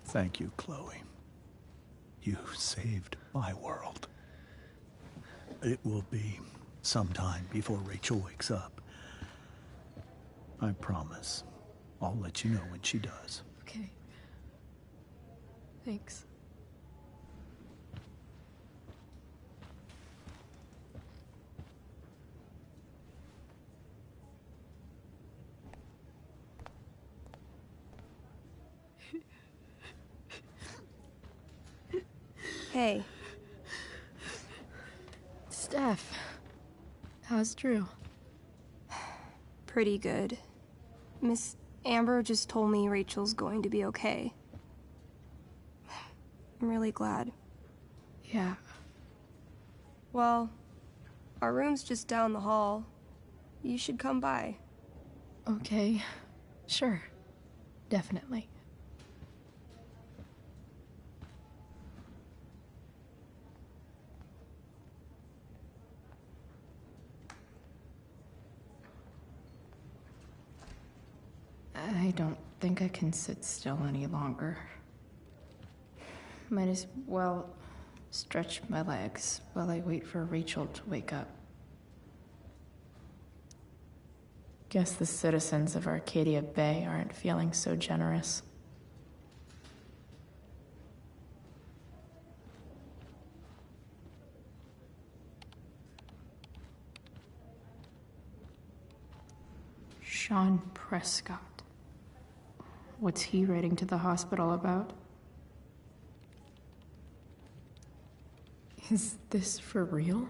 Thank you, Chloe. You saved my world. It will be some time before Rachel wakes up. I promise. I'll let you know when she does. Okay. Thanks. Hey. Steph, how's Drew? Pretty good. Miss Amber just told me Rachel's going to be okay. I'm really glad. Yeah. Well, Our room's just down the hall. You should come by. Okay. Sure. Definitely. I don't think I can sit still any longer. Might as well stretch my legs while I wait for Rachel to wake up. Guess the citizens of Arcadia Bay aren't feeling so generous. Sean Prescott. What's he writing to the hospital about? Is this for real?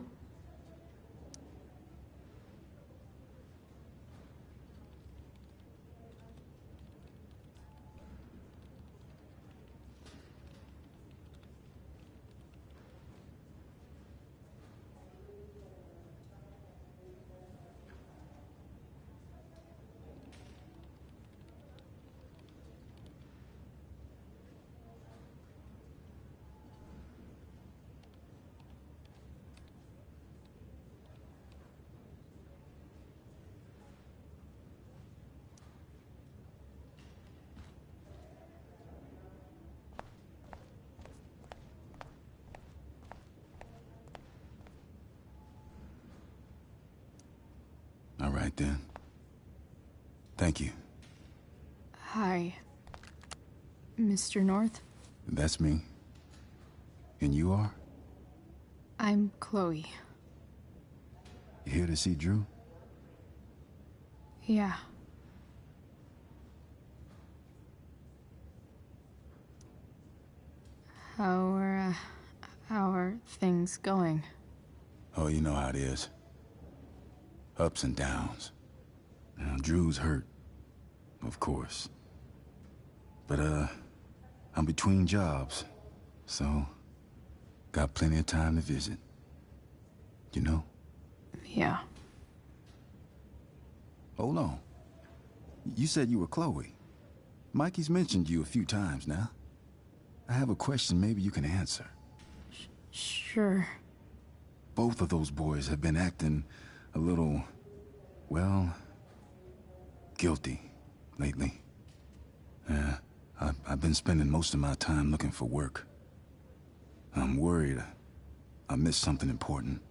All right, then. Thank you. Hi, Mr. North. That's me. And you are? I'm Chloe. You here to see Drew? Yeah. How are things going? Oh, you know how it is. Ups and downs. Now, Drew's hurt, of course. But, I'm between jobs, so got plenty of time to visit. You know? Yeah. Hold on. You said you were Chloe. Mikey's mentioned you a few times now. I have a question maybe you can answer. Sure. Both of those boys have been acting a little, well, guilty lately. I've been spending most of my time looking for work. I'm worried I missed something important.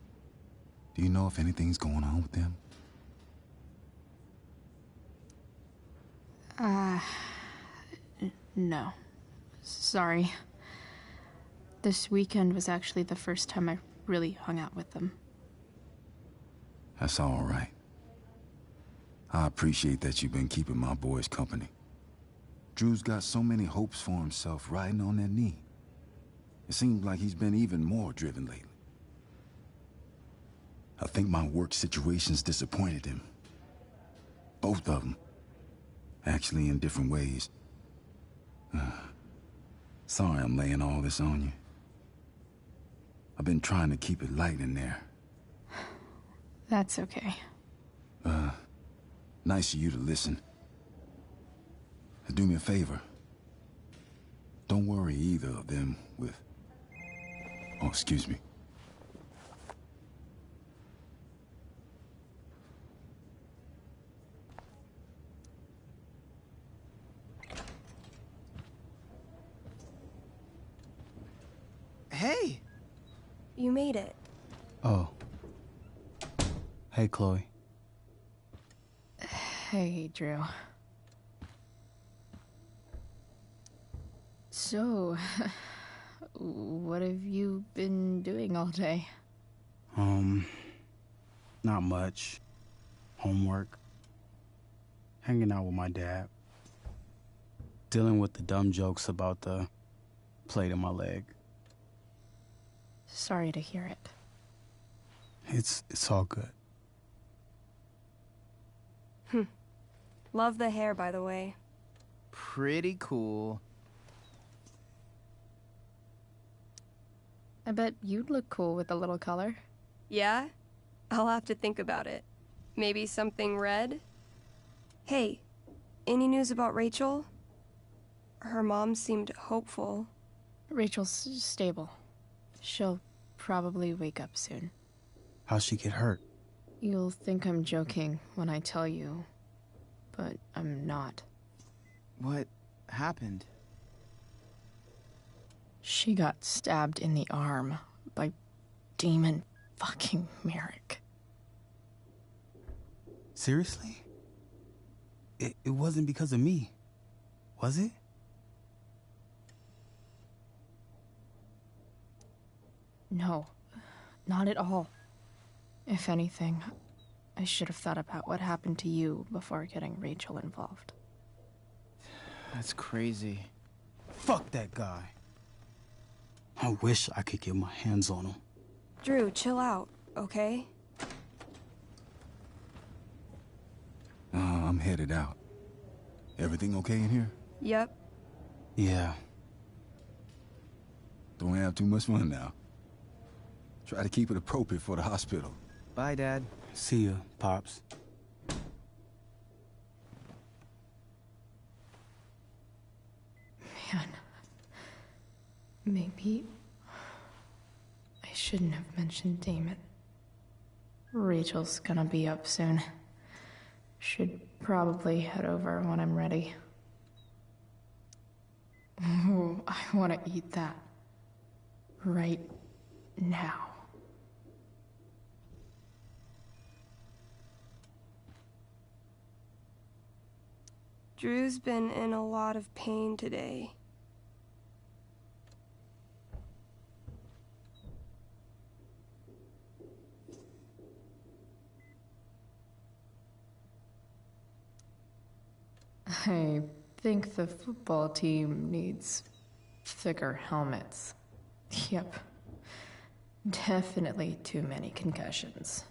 Do you know if anything's going on with them? No. Sorry. This weekend was actually the first time I really hung out with them. That's all right. I appreciate that you've been keeping my boys company. Drew's got so many hopes for himself riding on that knee. It seems like he's been even more driven lately. I think my work situation's disappointed him. Both of them. Actually, in different ways. Sorry I'm laying all this on you. I've been trying to keep it light in there. That's okay. Nice of you to listen. Do me a favor. Don't worry either of them with... Oh, excuse me. Hey! You made it. Oh. Hey, Chloe. Hey, Drew. So, what have you been doing all day? Not much. Homework. Hanging out with my dad. Dealing with the dumb jokes about the plate in my leg. Sorry to hear it. It's all good. Love the hair, by the way. Pretty cool. I bet you'd look cool with a little color. Yeah? I'll have to think about it. Maybe something red? Hey, any news about Rachel? Her mom seemed hopeful. Rachel's stable. She'll probably wake up soon. How'd she get hurt? You'll think I'm joking when I tell you, but I'm not. What happened? She got stabbed in the arm by Demon fucking Merrick. Seriously? It wasn't because of me, was it? No, not at all. If anything, I should have thought about what happened to you before getting Rachel involved. That's crazy. Fuck that guy. I wish I could get my hands on him. Drew, chill out, okay? I'm headed out. Everything okay in here? Yep. Yeah. Don't have too much fun now. Try to keep it appropriate for the hospital. Bye, Dad. See ya, Pops. Man, maybe I shouldn't have mentioned Damon. Rachel's gonna be up soon. Should probably head over when I'm ready. Ooh, I want to eat that. Right now. Drew's been in a lot of pain today. I think the football team needs thicker helmets. Yep. Definitely too many concussions.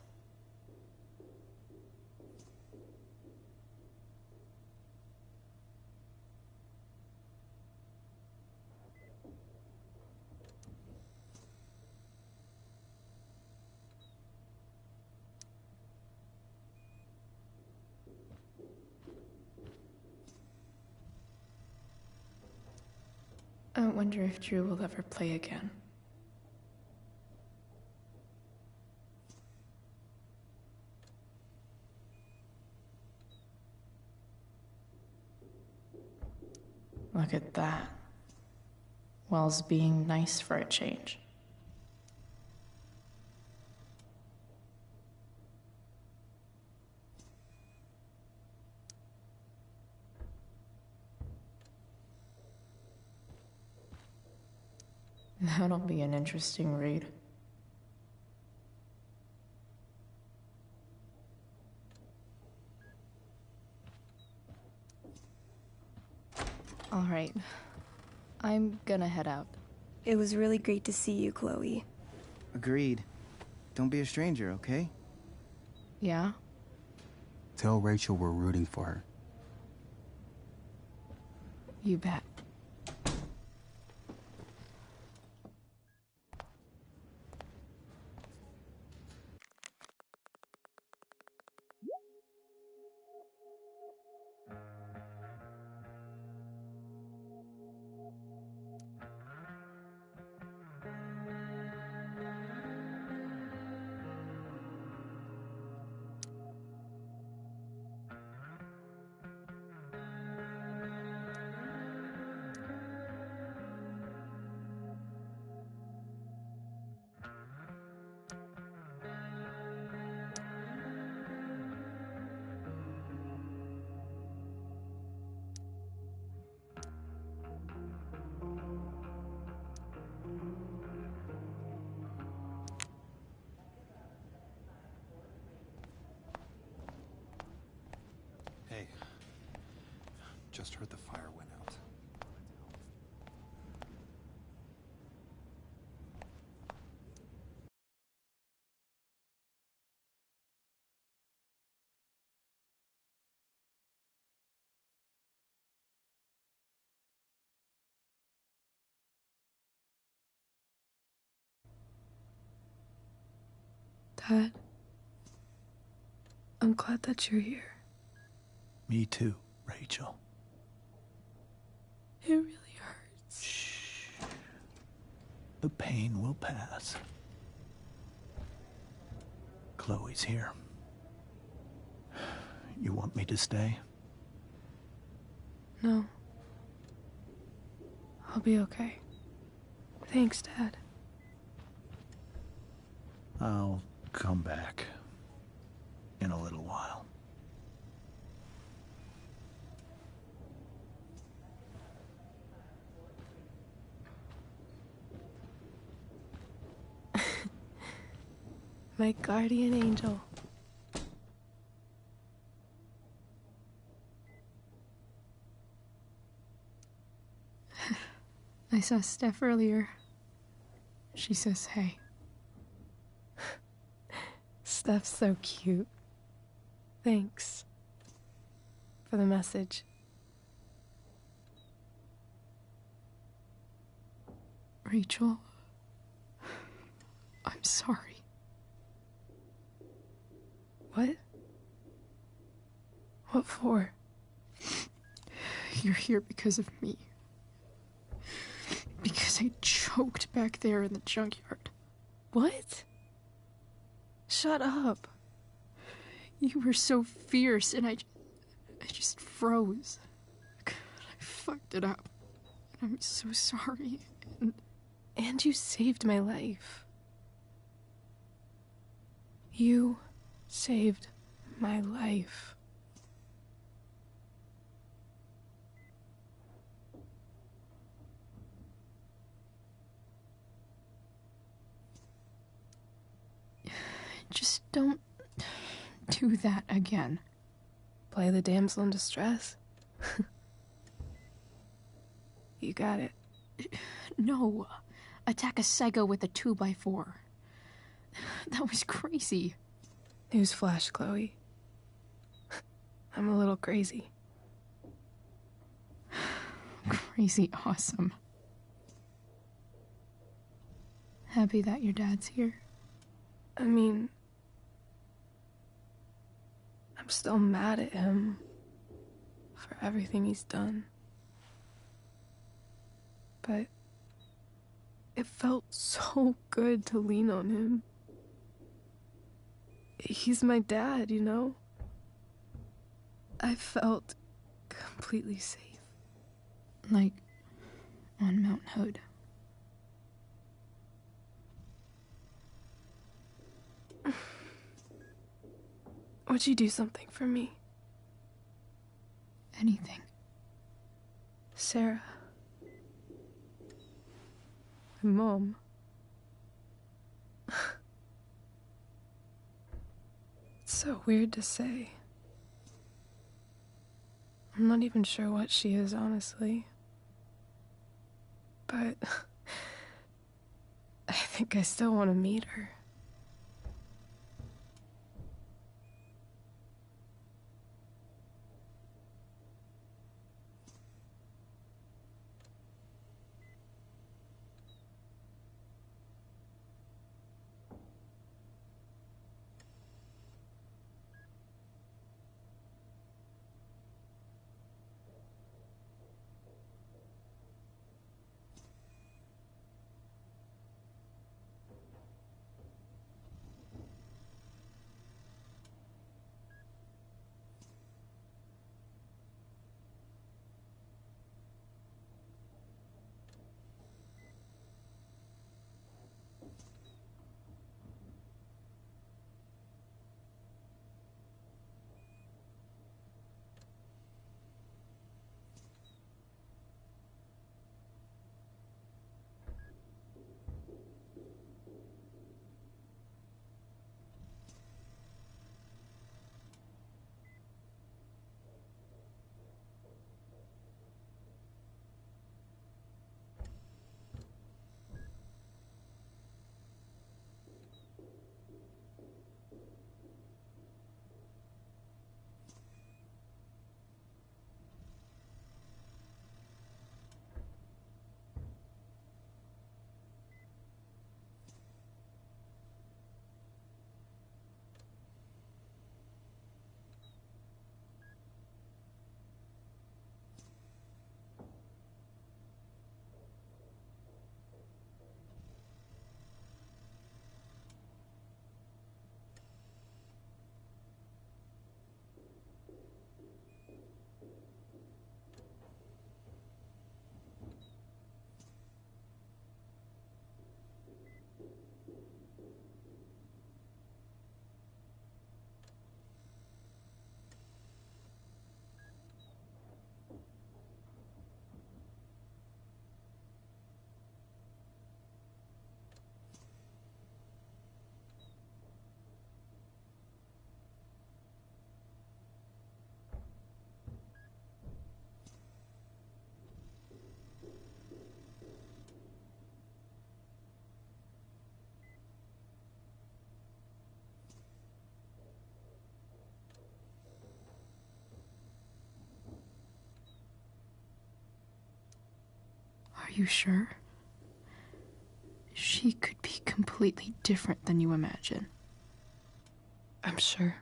I wonder if Drew will ever play again. Look at that. Wells being nice for a change. That'll be an interesting read. All right. I'm gonna head out. It was really great to see you, Chloe. Agreed. Don't be a stranger, okay? Yeah? Tell Rachel we're rooting for her. You bet. Hey, just heard the fire went out. Dad? I'm glad that you're here. Me too, Rachel. It really hurts. Shh. The pain will pass. Chloe's here. You want me to stay? No. I'll be okay. Thanks, Dad. I'll come back in a little while. My guardian angel. I saw Steph earlier. She says hey. Steph's so cute. Thanks for the message. Rachel, I'm sorry. What? What for? You're here because of me. Because I choked back there in the junkyard. What? Shut up. You were so fierce and I just froze. God, I fucked it up. I'm so sorry. And you saved my life. You saved my life. Just don't do that again. Play the damsel in distress? You got it. No. Attack a psycho with a 2x4. That was crazy. Newsflash, Chloe. I'm a little crazy. Crazy awesome. Happy that your dad's here? I mean, I'm still mad at him for everything he's done. But it felt so good to lean on him. He's my dad, you know? I felt completely safe. Like on Mount Hood. Would you do something for me? Anything. Sarah. My mom. It's so weird to say. I'm not even sure what she is, honestly. But I think I still want to meet her. Are you sure? She could be completely different than you imagine. I'm sure.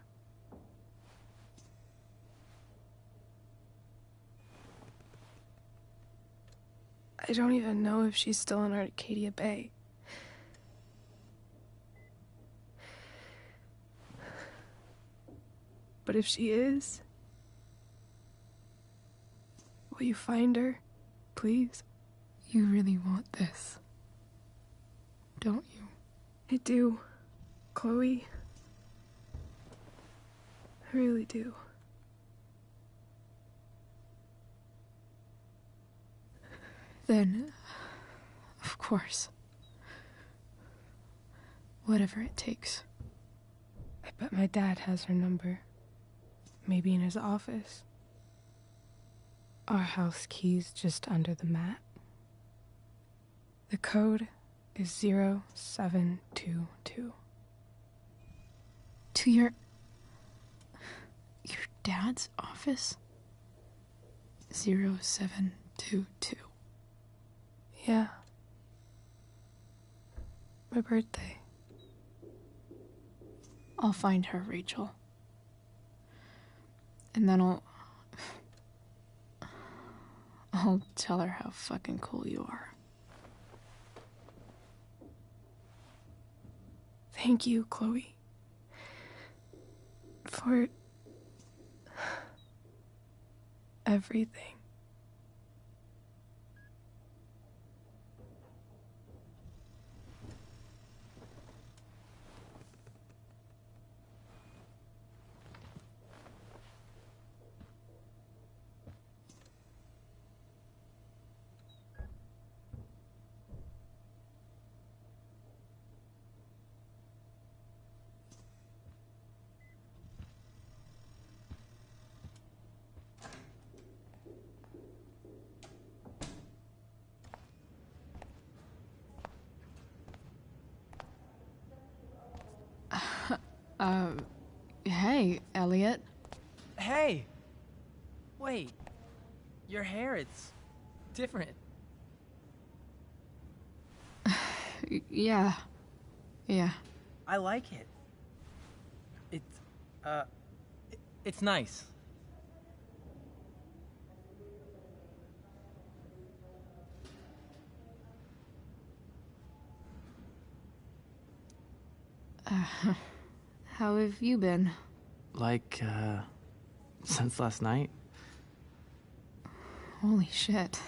I don't even know if she's still in Arcadia Bay. But if she is, will you find her, please? You really want this, don't you? I do, Chloe. I really do. Then, of course. Whatever it takes. I bet my dad has her number. Maybe in his office. Our house key's just under the mat. The code is 0722. To your dad's office? 0722. Yeah. My birthday. I'll find her, Rachel. And then I'll tell her how fucking cool you are. Thank you, Chloe. For everything. Hey, Elliot. Hey! Wait. Your hair, it's different. Yeah. I like it. It's nice. How have you been? Like, since last night? Holy shit.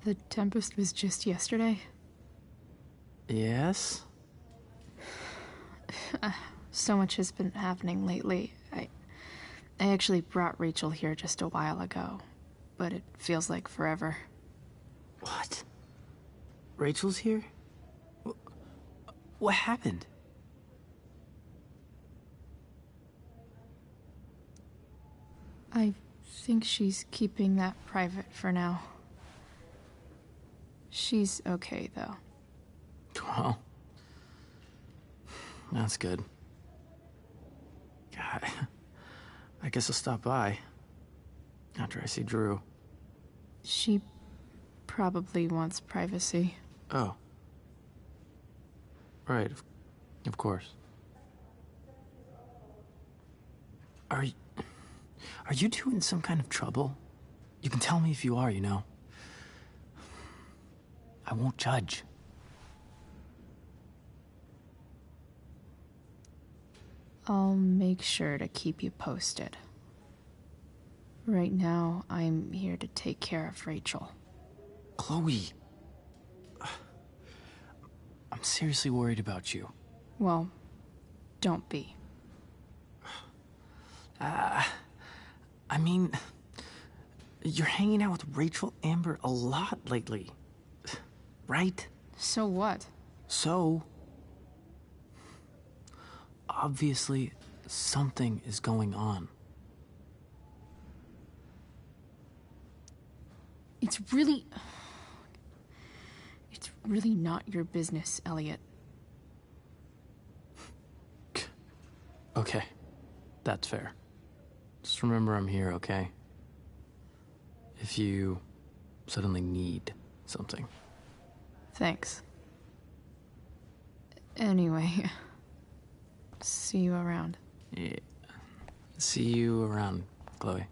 The Tempest was just yesterday? Yes? So much has been happening lately. I actually brought Rachel here just a while ago, but it feels like forever. What? Rachel's here? What happened? I think she's keeping that private for now. She's okay, though. Well, that's good. God, I guess I'll stop by after I see Drew. She probably wants privacy. Oh. Right, of course. Are you two in some kind of trouble? You can tell me if you are, you know. I won't judge. I'll make sure to keep you posted. Right now, I'm here to take care of Rachel. Chloe. I'm seriously worried about you. Well, don't be. I mean, you're hanging out with Rachel Amber a lot lately, right? So what? So, obviously, something is going on. It's really not your business, Elliot. Okay, that's fair. Just remember I'm here, okay? If you suddenly need something. Thanks. Anyway, see you around. Yeah. See you around, Chloe.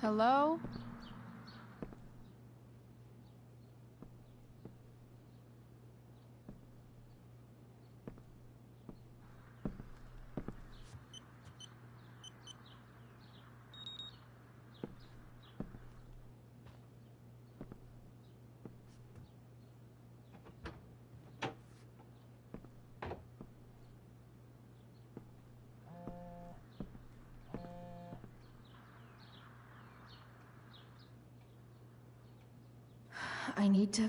Hello? I need to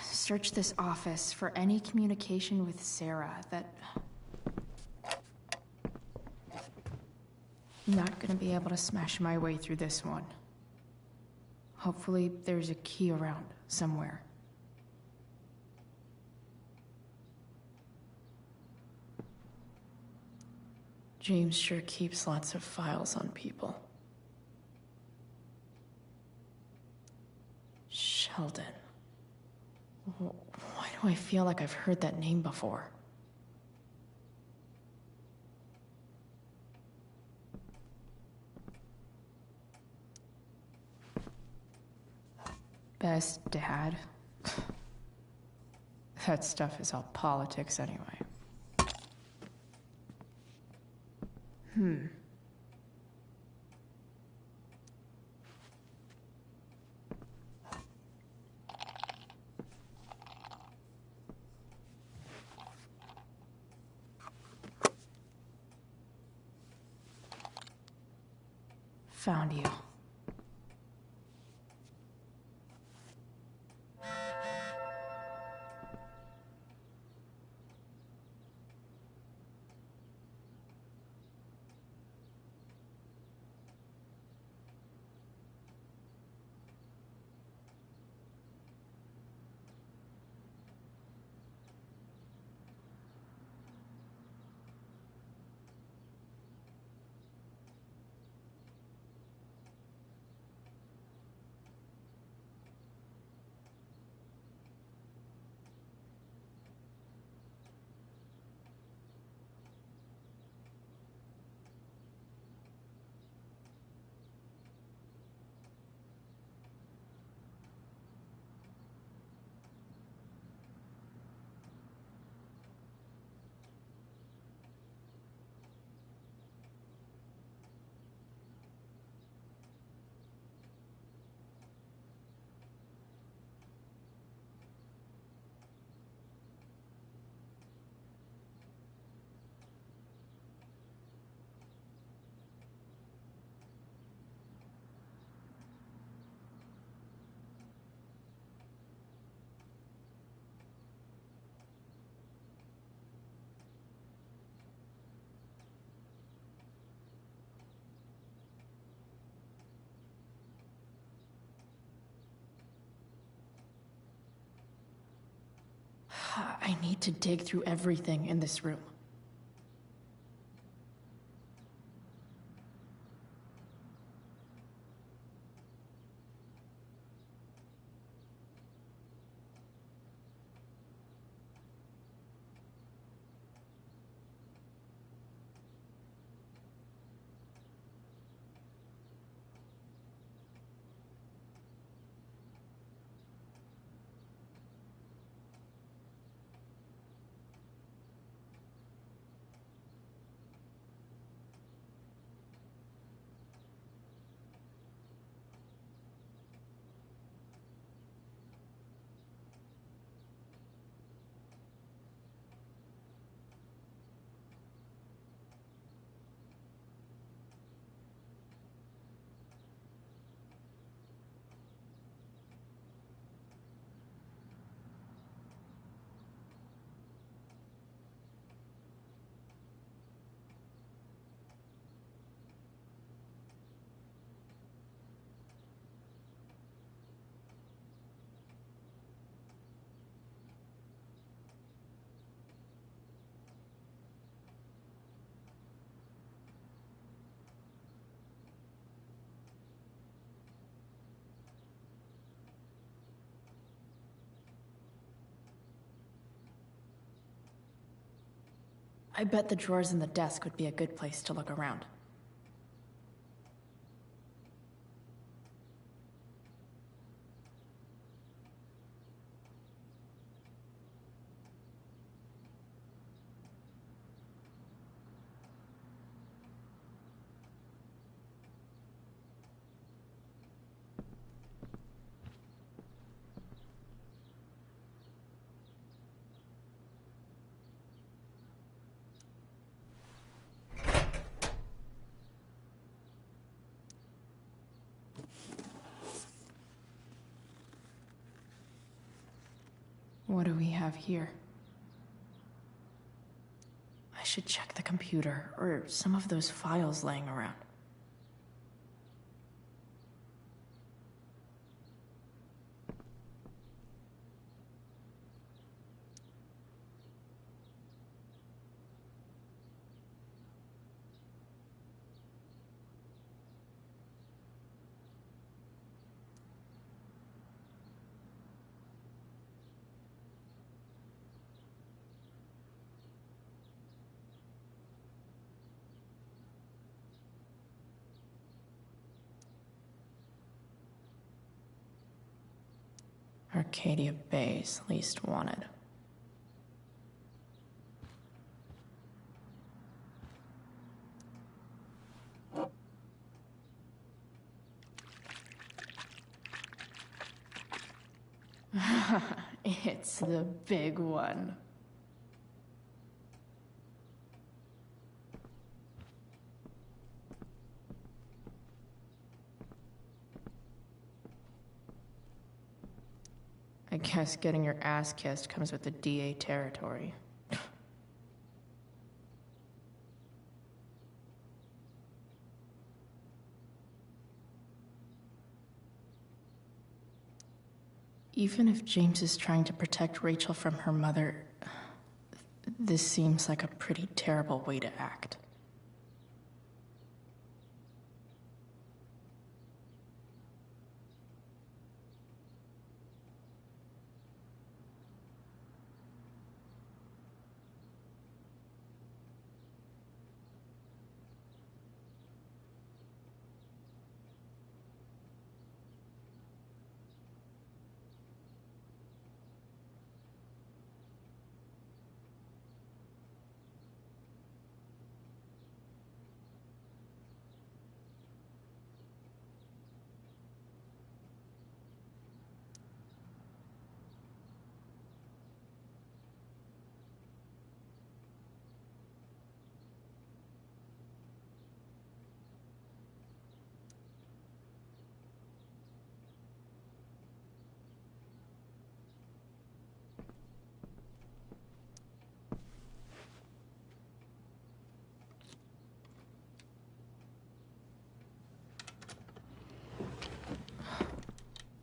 search this office for any communication with Sarah that... I'm not gonna be able to smash my way through this one. Hopefully there's a key around somewhere. James sure keeps lots of files on people. Sheldon. Why do I feel like I've heard that name before? Best dad? That stuff is all politics anyway. Found you. I need to dig through everything in this room. I bet the drawers in the desk would be a good place to look around. What do we have here? I should check the computer, or some of those files laying around. Arcadia Bay's least wanted. It's the big one. I guess getting your ass kissed comes with the DA territory. Even if James is trying to protect Rachel from her mother, this seems like a pretty terrible way to act.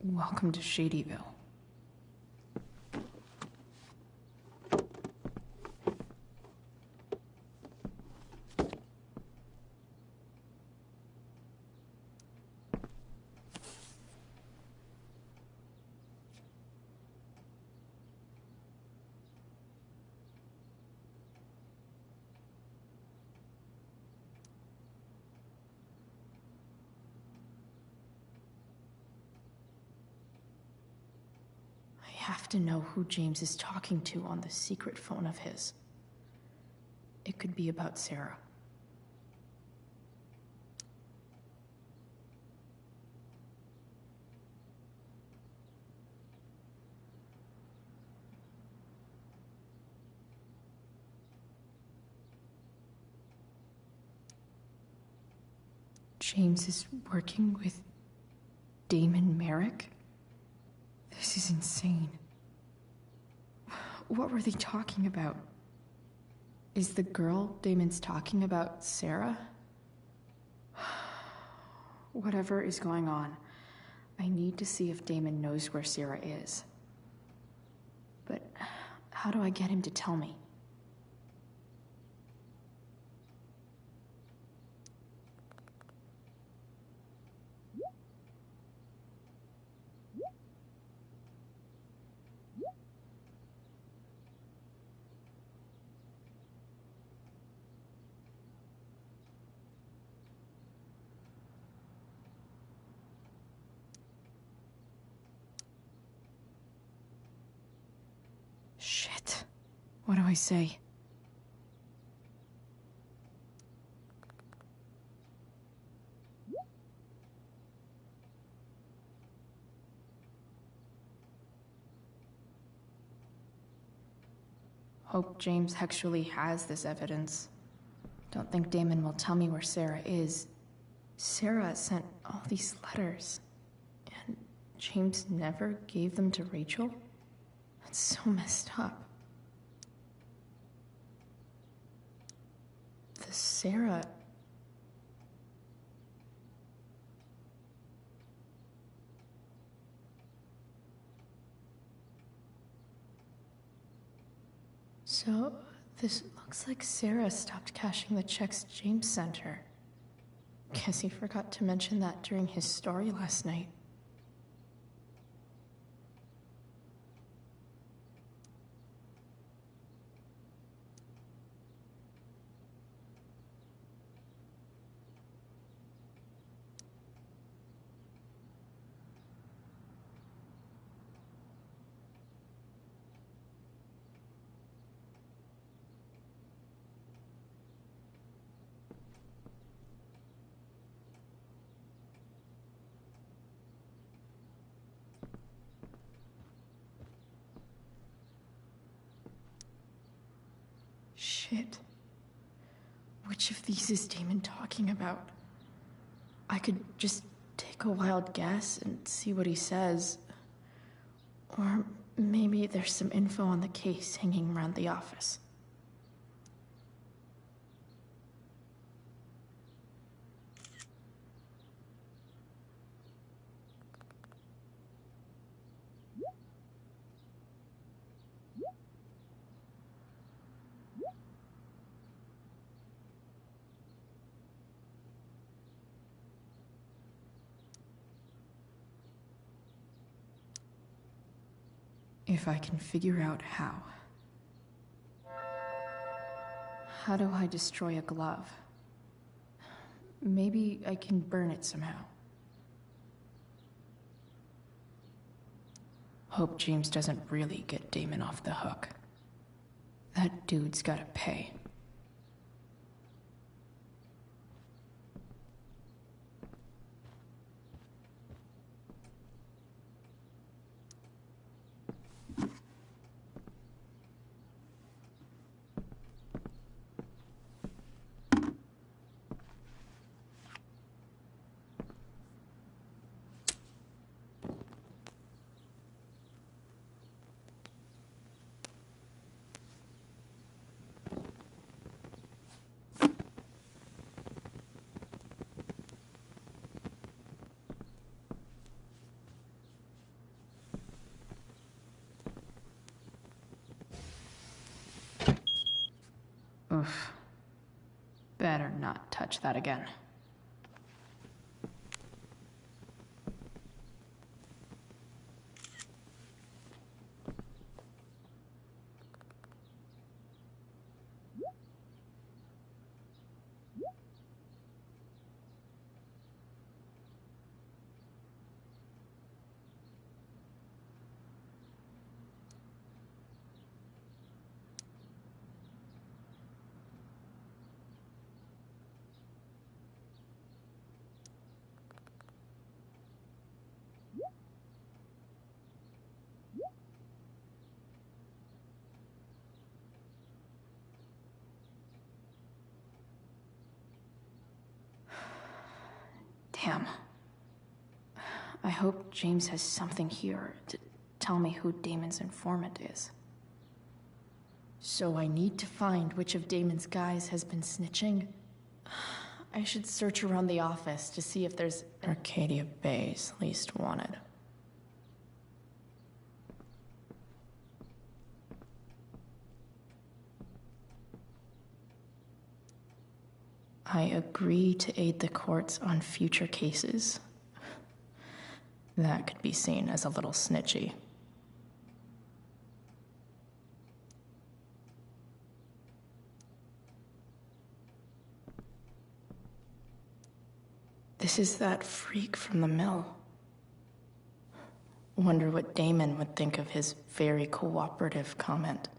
Welcome to Shadyville. I have to know who James is talking to on the secret phone of his. It could be about Sarah. James is working with Damon Merrick? This is insane. What were they talking about? Is the girl Damon's talking about Sarah? Whatever is going on, I need to see if Damon knows where Sarah is. But how do I get him to tell me? say. Hope James actually has this evidence. Don't think Damon will tell me where Sarah is. Sarah sent all these letters, and James never gave them to Rachel? That's so messed up. The Sarah... So, this looks like Sarah stopped cashing the checks James sent her. Guess he forgot to mention that during his story last night. Shit. Which of these is Damon talking about? I could just take a wild guess and see what he says. Or maybe there's some info on the case hanging around the office. If I can figure out how. How do I destroy a glove? Maybe I can burn it somehow. Hope James doesn't really get Damon off the hook. That dude's gotta pay. Oof. Better not touch that again. Damn. I hope James has something here to tell me who Damon's informant is. So I need to find which of Damon's guys has been snitching. I should search around the office to see if there's Arcadia Bay's least wanted. I agree to aid the courts on future cases. That could be seen as a little snitchy. This is that freak from the mill. Wonder what Damon would think of his very cooperative comment.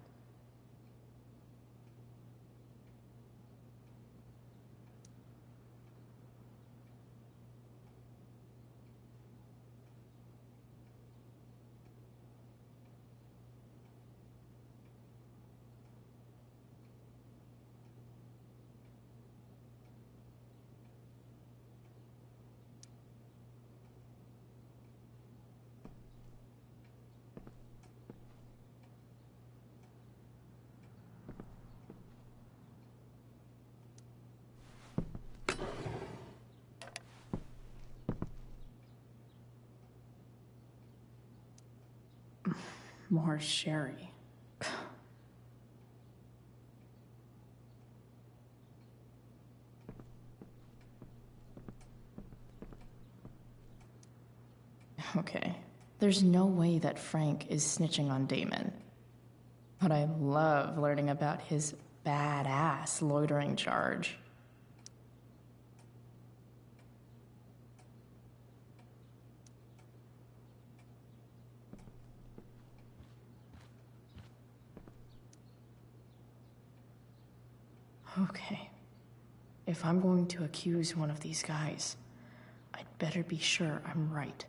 more Sherry. Okay, there's no way that Frank is snitching on Damon. But I love learning about his badass loitering charge. Okay. If I'm going to accuse one of these guys, I'd better be sure I'm right.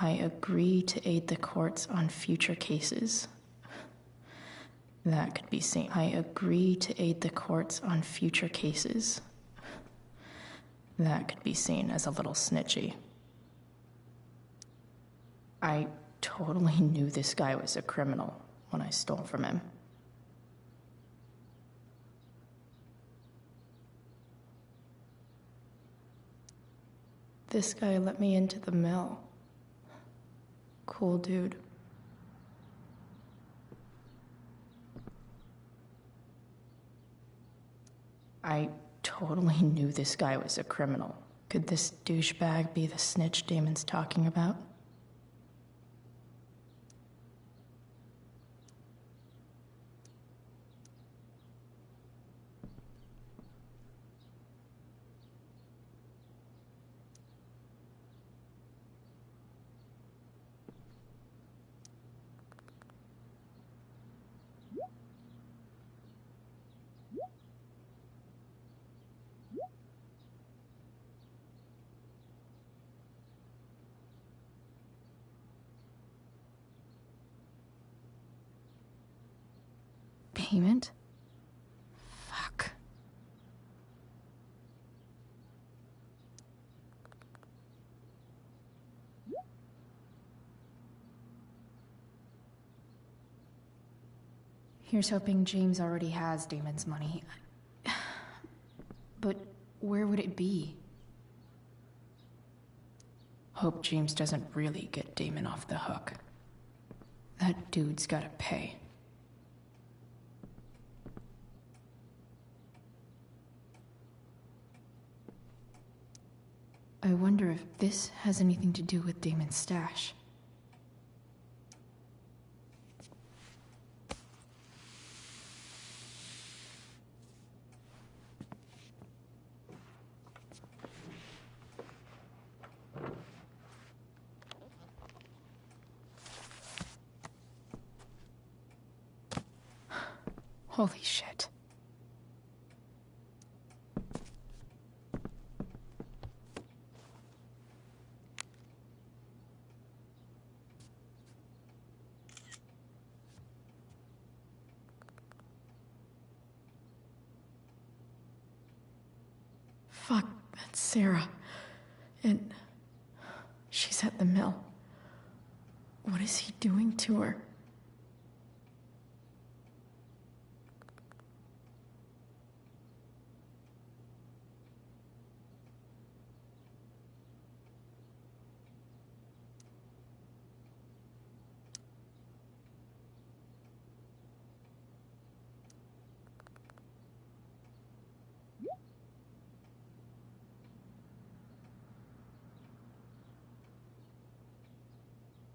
I agree to aid the courts on future cases. That could be seen. I agree to aid the courts on future cases. That could be seen as a little snitchy. I totally knew this guy was a criminal when I stole from him. This guy let me into the mill. Cool dude. I totally knew this guy was a criminal. Could this douchebag be the snitch Damon's talking about? Payment? Fuck. Here's hoping James already has Damon's money. But where would it be? Hope James doesn't really get Damon off the hook. That dude's gotta pay. I wonder if this has anything to do with Damon's stash. Holy shit. Fuck, that's Sarah. And she's at the mill. What is he doing to her?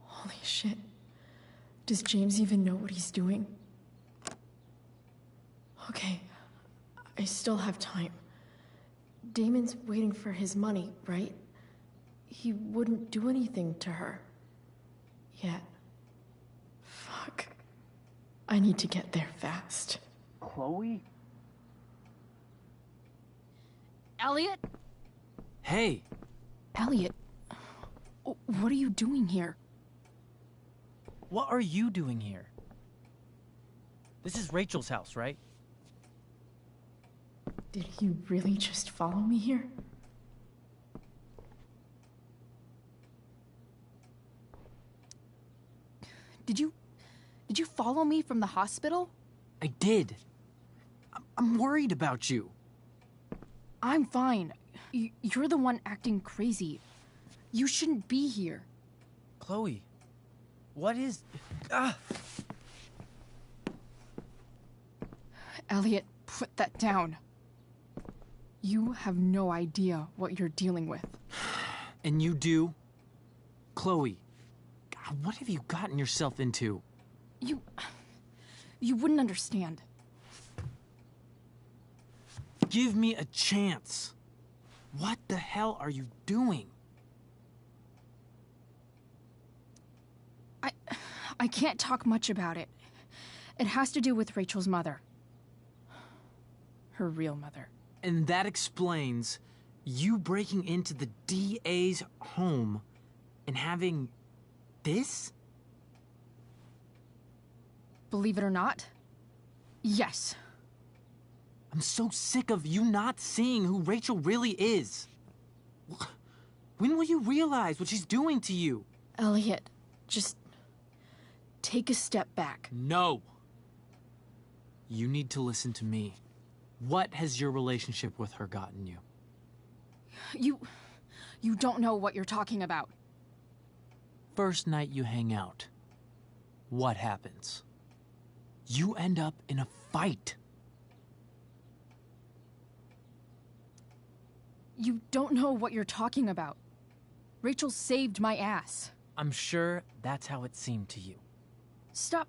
Holy shit. Does James even know what he's doing? Okay, I still have time. Damon's waiting for his money, right? He wouldn't do anything to her. Yet. Fuck. I need to get there fast. Chloe? Elliot? Hey! Elliot, what are you doing here? What are you doing here? This is Rachel's house, right? Did he really just follow me here? Did you Did you follow me from the hospital? I did. I'm worried about you. I'm fine. You're the one acting crazy. You shouldn't be here. Chloe, what is... Elliot, put that down. You have no idea what you're dealing with. And you do? Chloe, God, what have you gotten yourself into? You wouldn't understand. Give me a chance. What the hell are you doing? I can't talk much about it. It has to do with Rachel's mother. Her real mother. And that explains you breaking into the DA's home and having this? Believe it or not, yes. I'm so sick of you not seeing who Rachel really is. When will you realize what she's doing to you? Elliot, just take a step back. No. You need to listen to me. What has your relationship with her gotten you? You don't know what you're talking about. First night you hang out, what happens? You end up in a fight. You don't know what you're talking about. Rachel saved my ass. I'm sure that's how it seemed to you. Stop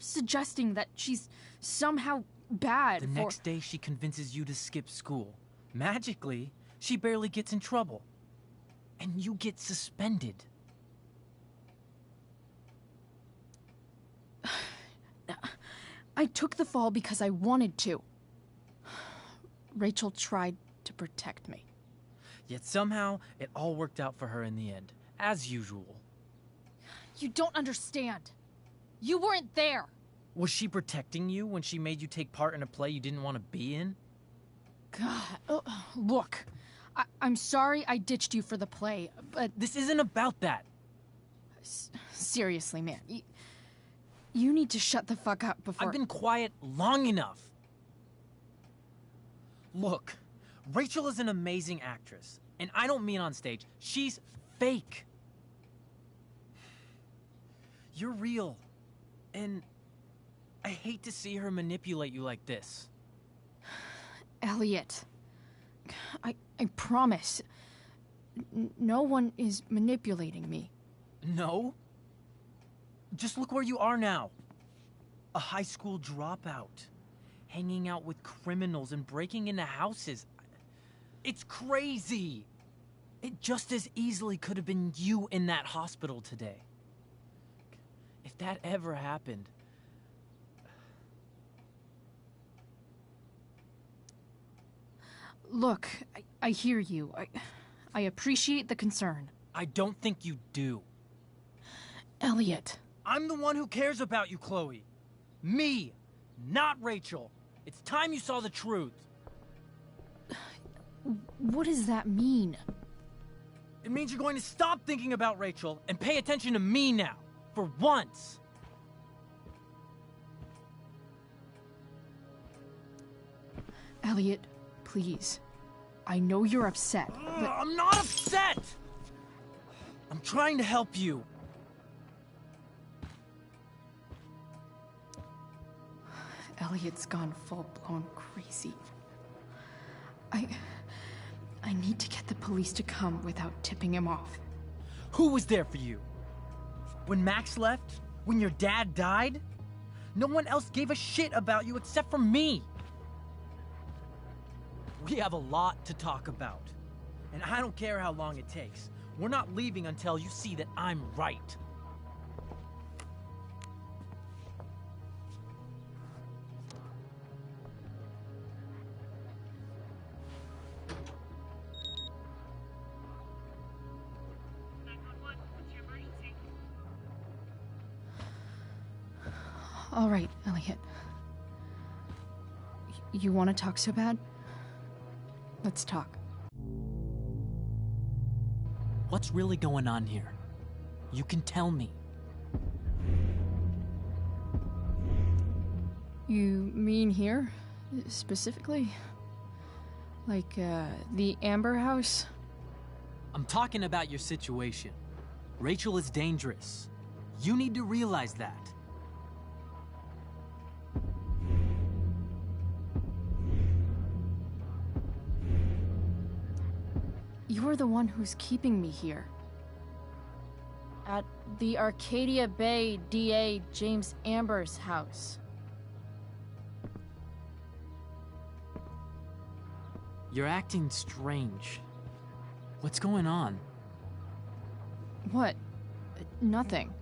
suggesting that she's somehow bad. The next day she convinces you to skip school. Magically, she barely gets in trouble. And you get suspended. I took the fall because I wanted to. Rachel tried to protect me. Yet somehow, it all worked out for her in the end, as usual. You don't understand. You weren't there. Was she protecting you when she made you take part in a play you didn't want to be in? God, look. I'm sorry I ditched you for the play, but... This isn't about that. Seriously, man. You need to shut the fuck up before... I've been quiet long enough. Look, Rachel is an amazing actress. And I don't mean on stage. She's fake. You're real. And I hate to see her manipulate you like this. Elliot, I promise. No one is manipulating me. No? Just look where you are now. A high school dropout. Hanging out with criminals and breaking into houses. It's crazy. It just as easily could have been you in that hospital today. If that ever happened... Look, I hear you. I appreciate the concern. I don't think you do. Elliot. I'm the one who cares about you, Chloe. Me, not Rachel. It's time you saw the truth. What does that mean? It means you're going to stop thinking about Rachel and pay attention to me now. For once. Elliot, please. I know you're upset, but... I'm not upset! I'm trying to help you. Elliot's gone full-blown crazy. I need to get the police to come without tipping him off. Who was there for you? When Max left? When your dad died? No one else gave a shit about you except for me. We have a lot to talk about. And I don't care how long it takes. We're not leaving until you see that I'm right. All right, Elliot. You want to talk so bad? Let's talk. What's really going on here? You can tell me. You mean here? Specifically? Like, the Amber House? I'm talking about your situation. Rachel is dangerous. You need to realize that. You're the one who's keeping me here. At the Arcadia Bay DA James Amber's house. You're acting strange. What's going on? What? Nothing.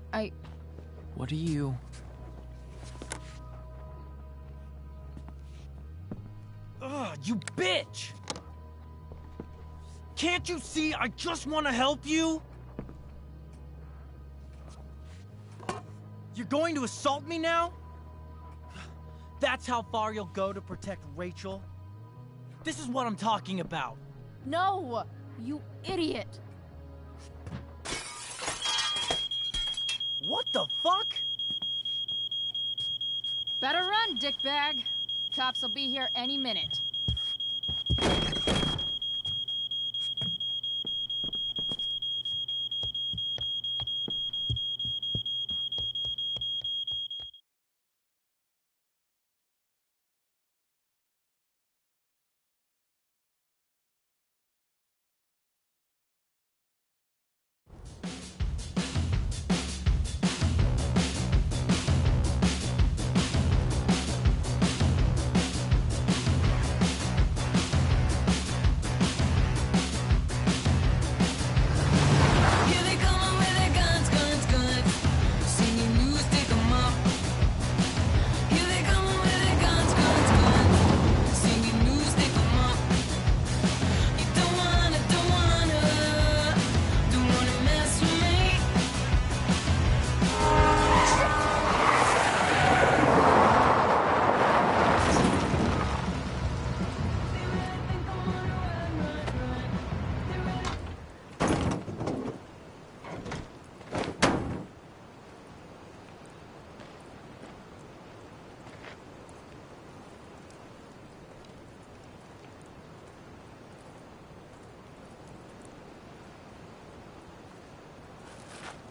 What are you... Ugh, you bitch! Can't you see I just want to help you? You're going to assault me now? That's how far you'll go to protect Rachel? This is what I'm talking about. No! You idiot! What the fuck? Better run, dickbag. Cops will be here any minute.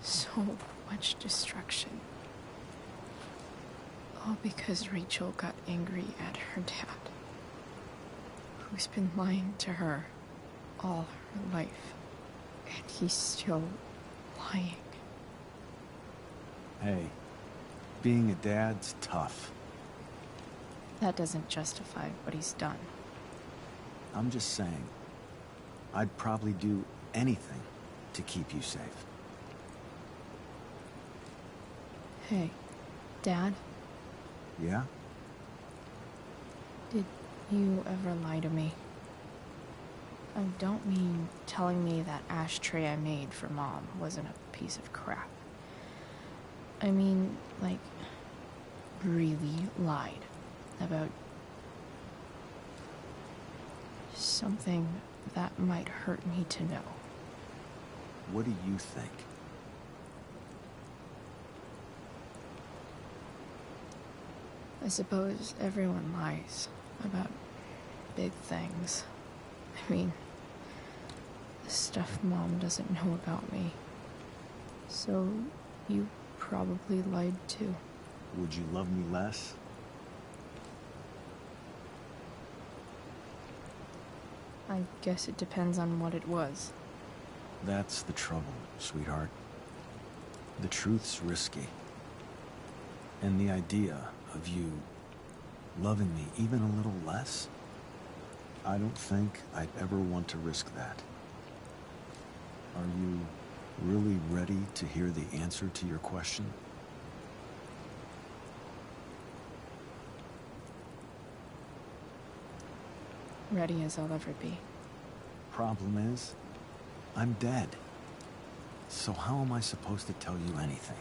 So much destruction. All because Rachel got angry at her dad, who's been lying to her all her life. And he's still lying. Hey, being a dad's tough. That doesn't justify what he's done. I'm just saying, I'd probably do anything to keep you safe. Hey, Dad? Yeah? Did you ever lie to me? I don't mean telling me that ashtray I made for Mom wasn't a piece of crap. I mean, like, really lied about something that might hurt me to know. What do you think? I suppose everyone lies about big things. I mean, the stuff Mom doesn't know about me. So, you probably lied too. Would you love me less? I guess it depends on what it was. That's the trouble, sweetheart. The truth's risky. And the idea of you loving me even a little less, I don't think I'd ever want to risk that. Are you really ready to hear the answer to your question? Ready as I'll ever be. Problem is, I'm dead. So how am I supposed to tell you anything?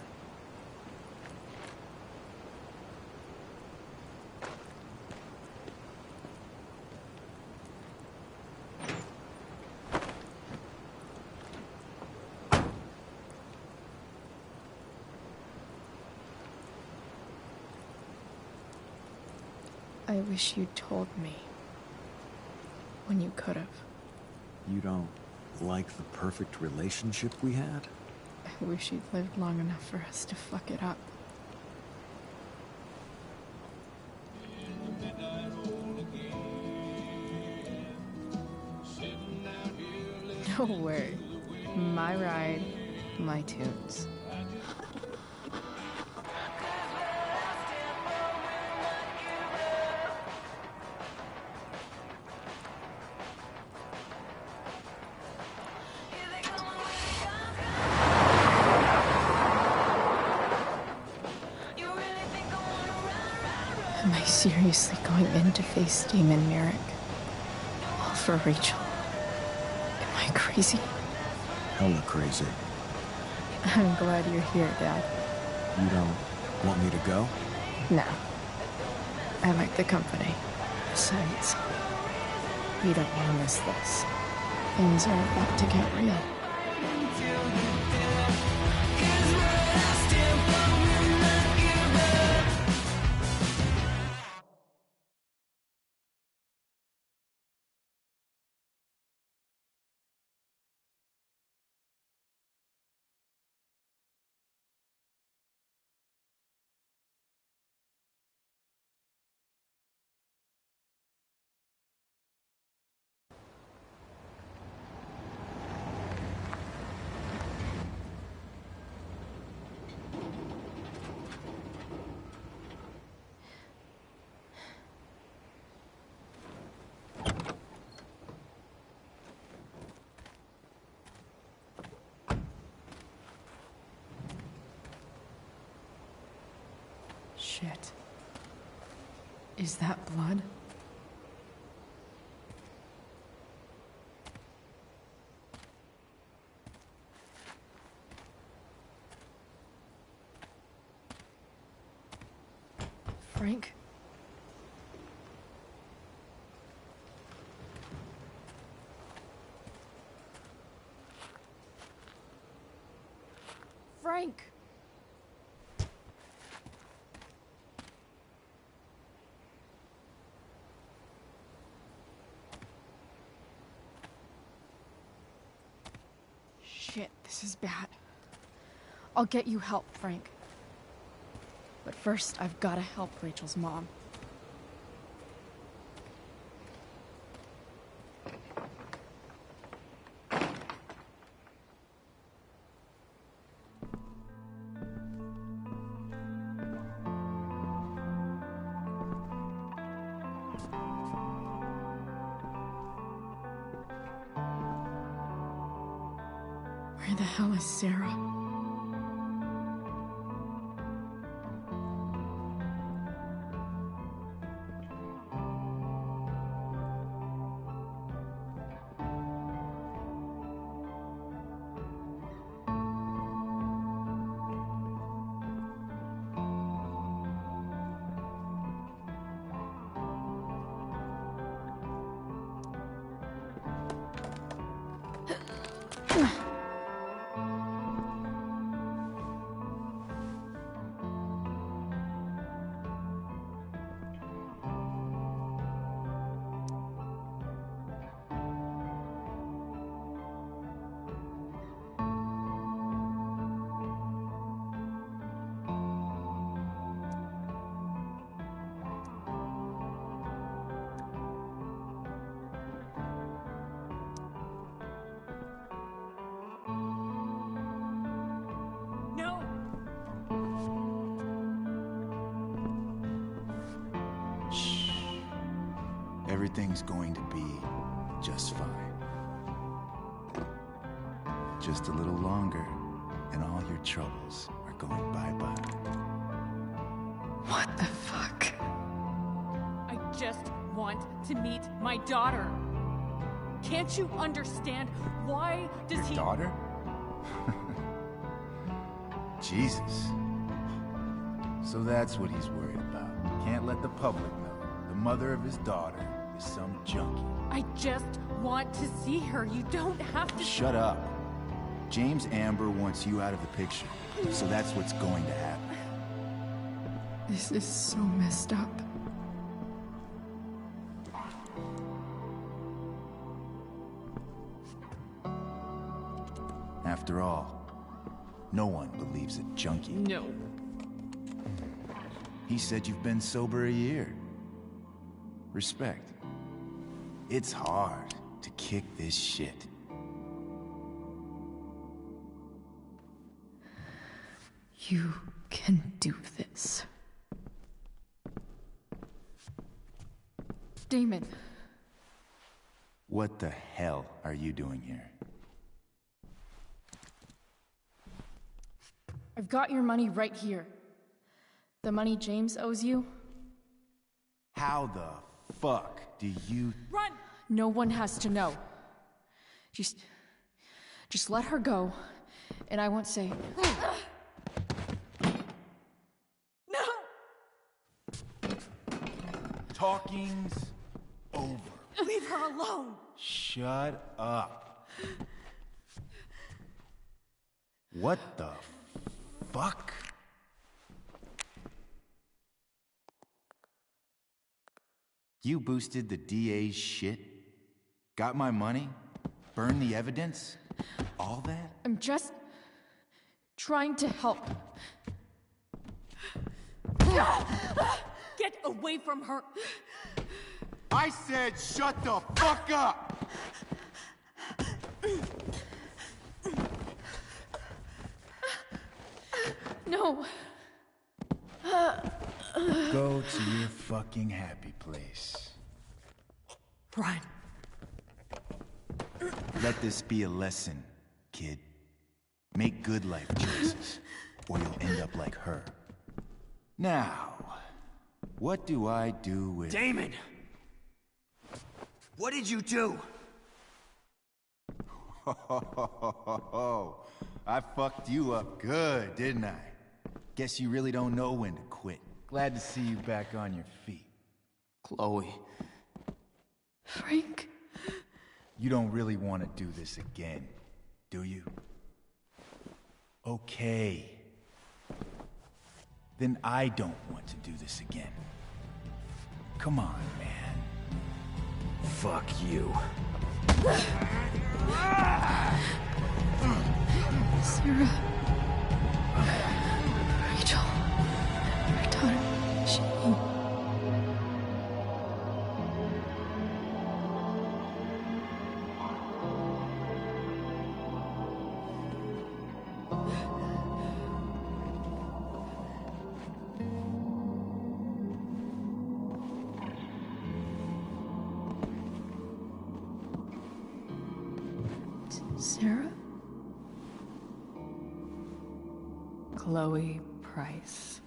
I wish you'd told me. When you could have. You don't like the perfect relationship we had? I wish you'd lived long enough for us to fuck it up. No way. My ride, my tunes. Am I seriously going in to face Damon Merrick? All for Rachel? Am I crazy? Hella crazy. I'm glad you're here, Dad. You don't want me to go? No. I like the company. Besides, you don't want to miss this. Things are about to get real. Shit. Is that blood? Frank? Frank! Shit, this is bad. I'll get you help, Frank. But first, I've got to help Rachel's mom. Where the hell is Sarah? Everything's going to be just fine. Just a little longer, and all your troubles are going bye-bye. What the fuck? I just want to meet my daughter. Can't you understand? Why does he... Daughter? Jesus. So that's what he's worried about. Can't let the public know. The mother of his daughter is some junkie. I just want to see her. You don't have to... Shut up. James Amber wants you out of the picture, so that's what's going to happen. This is so messed up. After all, no one believes a junkie. No. He said you've been sober a year. Respect. It's hard to kick this shit. You can do this. Damon. What the hell are you doing here? I've got your money right here. The money James owes you. How the fuck do you... Run! No one has to know. Just let her go, and I won't say... Talking's over. Leave her alone! Shut up. What the fuck? You boosted the DA's shit? Got my money? Burned the evidence? All that? I'm just trying to help. Get away from her! I said shut the fuck up! No. Go to your fucking happy place. Run. Let this be a lesson, kid. Make good life choices, or you'll end up like her. Now, what do I do with... Damon! What did you do? I fucked you up good, didn't I? Guess you really don't know when to quit. Glad to see you back on your feet. Chloe. Frank. You don't really want to do this again, do you? Okay. Then I don't want to do this again. Come on, man. Fuck you. Sarah. Rachel. My daughter. She... Sarah? Chloe Price.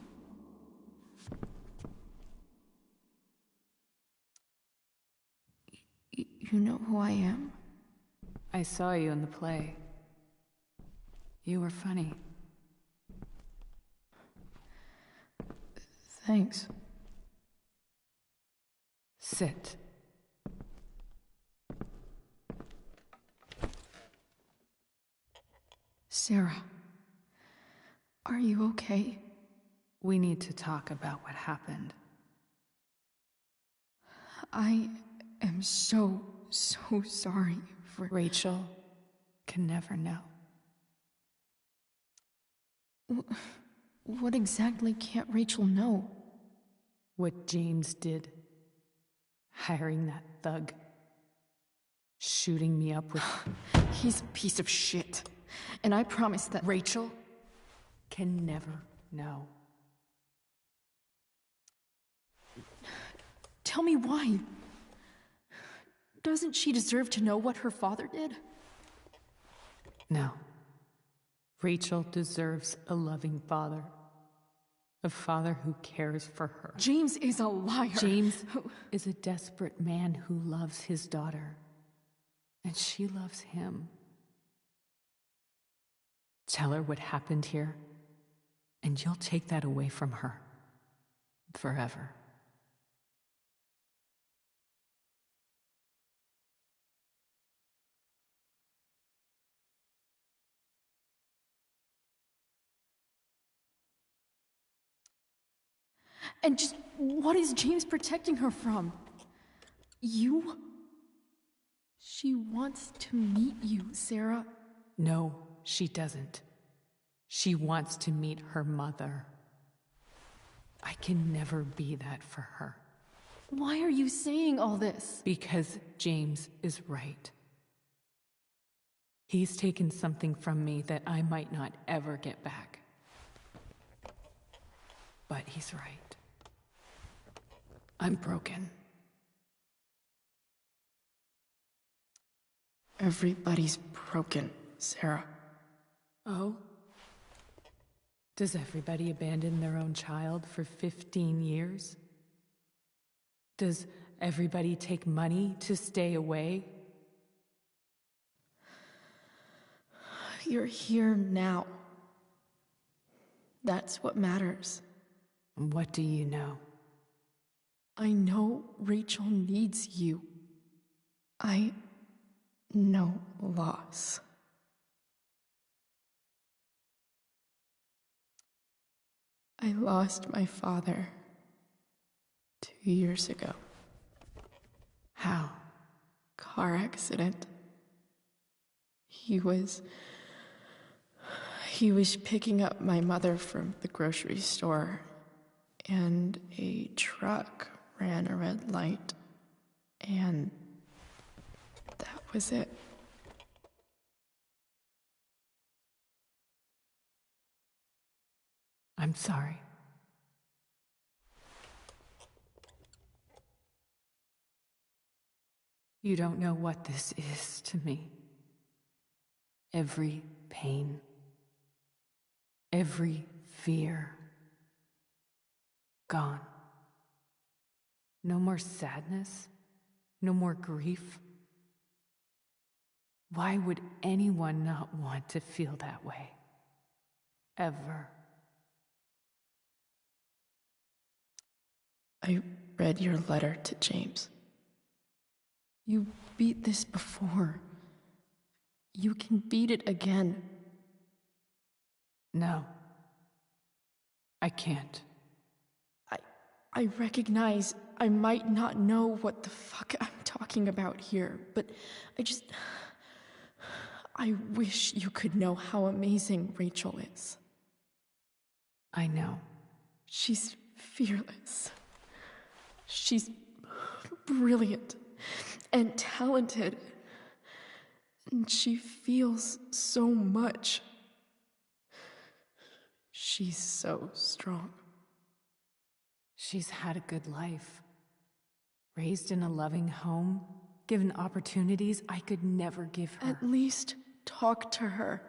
You know who I am? I saw you in the play. You were funny. Thanks. Sit. Sarah. Are you okay? We need to talk about what happened. I am so sorry for... Rachel can never know. What exactly can't Rachel know? What James did. Hiring that thug. Shooting me up with... He's a piece of shit. And I promise that... Rachel can never know. Tell me why. Doesn't she deserve to know what her father did? No. Rachel deserves a loving father. A father who cares for her. James is a liar. James is a desperate man who loves his daughter. And she loves him. Tell her what happened here, and you'll take that away from her. Forever. And just what is James protecting her from? You? She wants to meet you, Sarah. No, she doesn't. She wants to meet her mother. I can never be that for her. Why are you saying all this? Because James is right. He's taken something from me that I might not ever get back. But he's right. I'm broken. Everybody's broken, Sarah. Oh? Does everybody abandon their own child for 15 years? Does everybody take money to stay away? You're here now. That's what matters. What do you know? I know Rachel needs you. I know loss. I lost my father 2 years ago. How? Car accident. He was picking up my mother from the grocery store, and a truck ran a red light, and that was it. I'm sorry. You don't know what this is to me. Every pain, every fear, gone. No more sadness, no more grief. Why would anyone not want to feel that way? Ever. I read your letter to James. You beat this before. You can beat it again. No. I can't. I recognize I might not know what the fuck I'm talking about here, but I wish you could know how amazing Rachel is. I know. She's fearless. She's brilliant and talented. And she feels so much. She's so strong. She's had a good life. Raised in a loving home, given opportunities I could never give her. At least talk to her.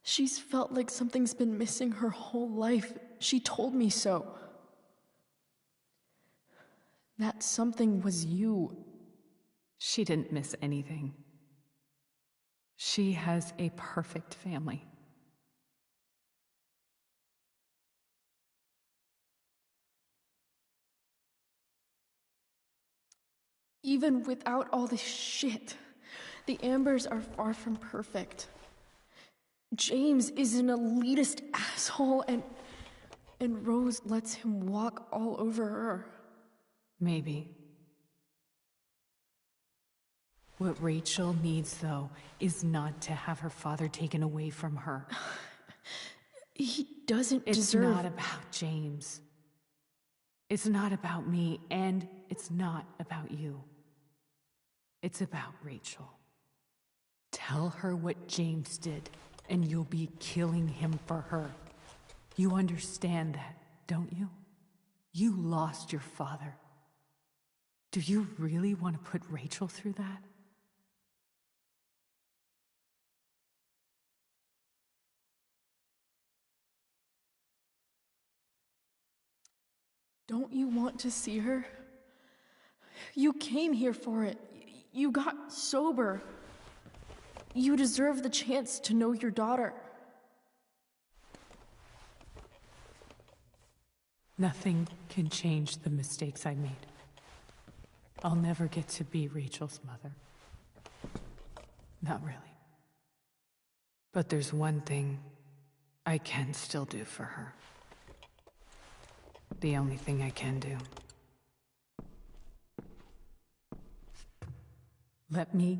She's felt like something's been missing her whole life. She told me so. That something was you. She didn't miss anything. She has a perfect family. Even without all this shit, the Ambers are far from perfect. James is an elitist asshole, and Rose lets him walk all over her. Maybe. What Rachel needs, though, is not to have her father taken away from her. He doesn't deserve... It's not about James. It's not about me, and it's not about you. It's about Rachel. Tell her what James did, and you'll be killing him for her. You understand that, don't you? You lost your father. Do you really want to put Rachel through that? Don't you want to see her? You came here for it. You got sober. You deserve the chance to know your daughter. Nothing can change the mistakes I made. I'll never get to be Rachel's mother. Not really. But there's one thing I can still do for her. The only thing I can do. Let me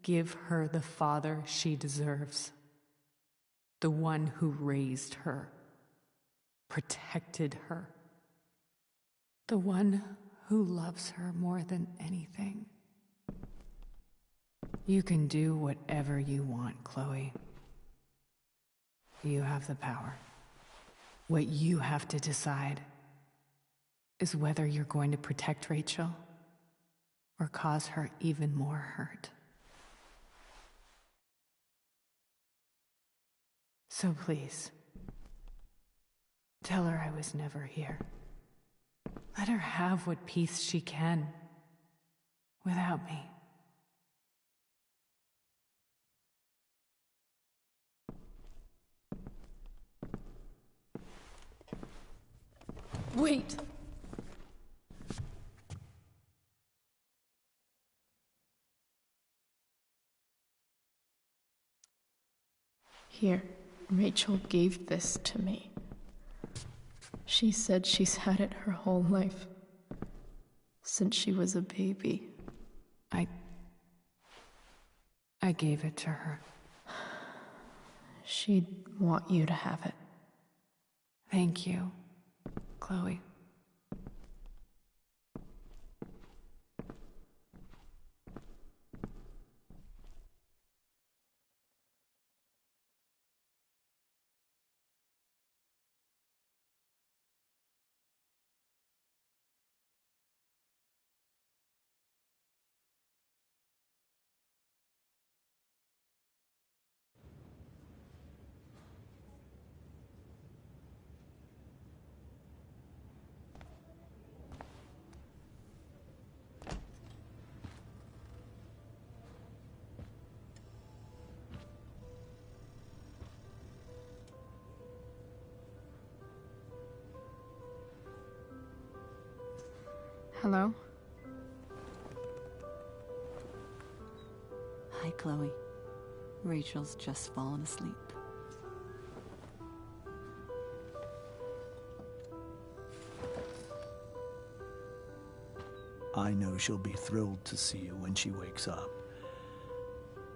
give her the father she deserves. The one who raised her, protected her. The one who loves her more than anything. You can do whatever you want, Chloe. You have the power. What you have to decide is whether you're going to protect Rachel or cause her even more hurt. So please, tell her I was never here. Let her have what peace she can without me. Wait! Here, Rachel gave this to me. She said she's had it her whole life, since she was a baby. I gave it to her. She'd want you to have it. Thank you, Chloe. Hello? Hi, Chloe. Rachel's just fallen asleep. I know she'll be thrilled to see you when she wakes up.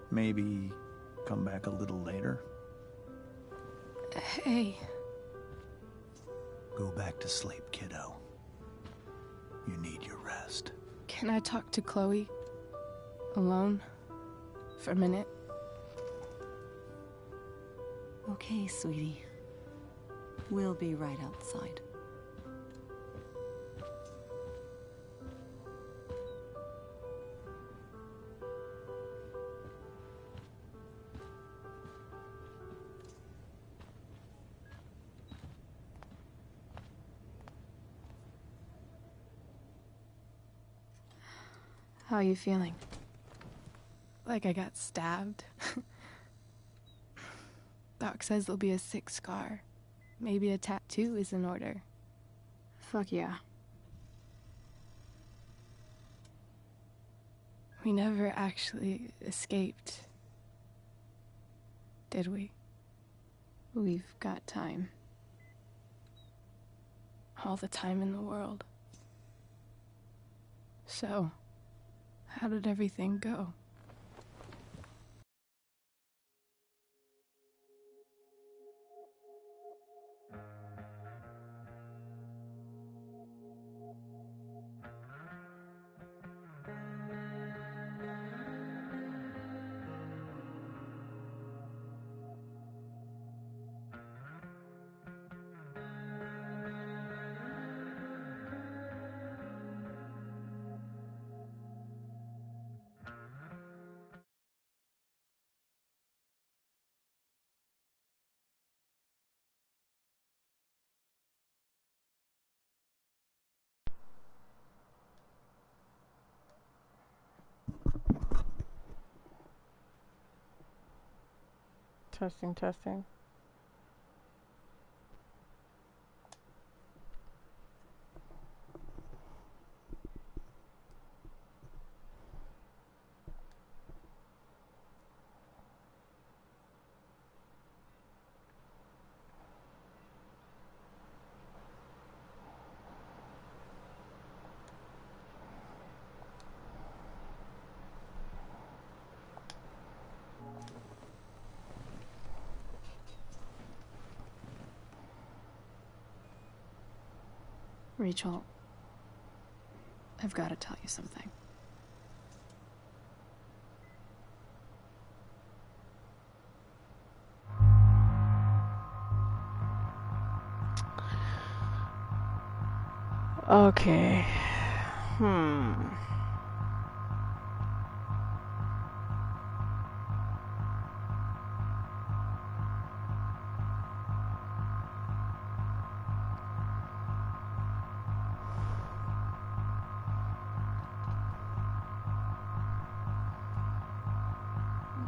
Maybe come back a little later? Hey. Go back to sleep, kiddo. You need your rest. Can I talk to Chloe? Alone? For a minute? Okay, sweetie. We'll be right outside. How are you feeling? Like I got stabbed? Doc says there'll be a sick scar. Maybe a tattoo is in order. Fuck yeah. We never actually escaped, did we? We've got time. All the time in the world. So, how did everything go? Testing, testing. Rachel, I've got to tell you something. Okay.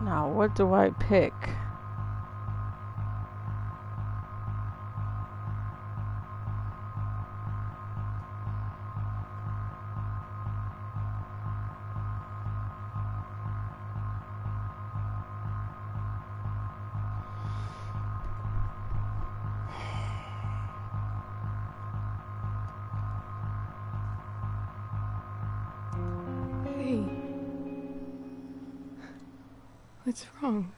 Now, what do I pick? Hey. What's wrong?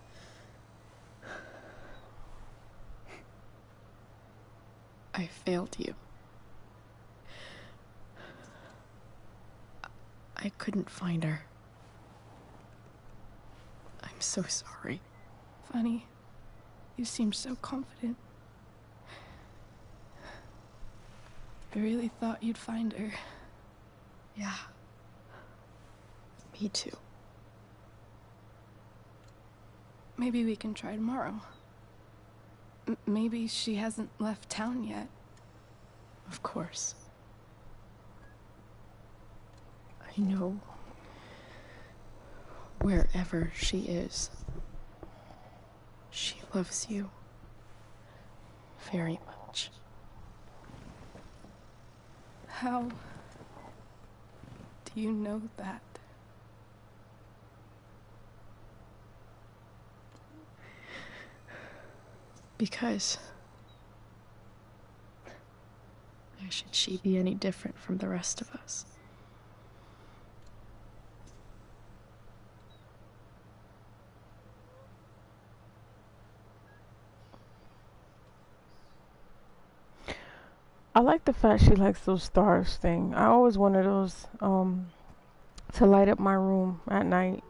I failed you. I couldn't find her. I'm so sorry. Funny. You seem so confident. I really thought you'd find her. Yeah. Me too. Maybe we can try tomorrow. Maybe she hasn't left town yet. Of course. I know wherever she is, she loves you very much. How do you know that? Because why should she be any different from the rest of us? I like the fact she likes those stars thing. I always wanted those to light up my room at night.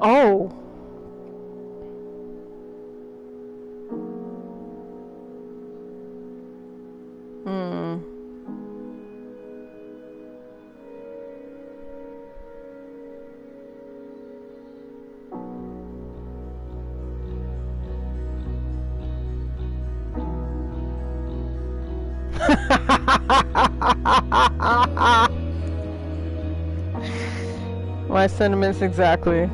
Oh. My sentiments exactly.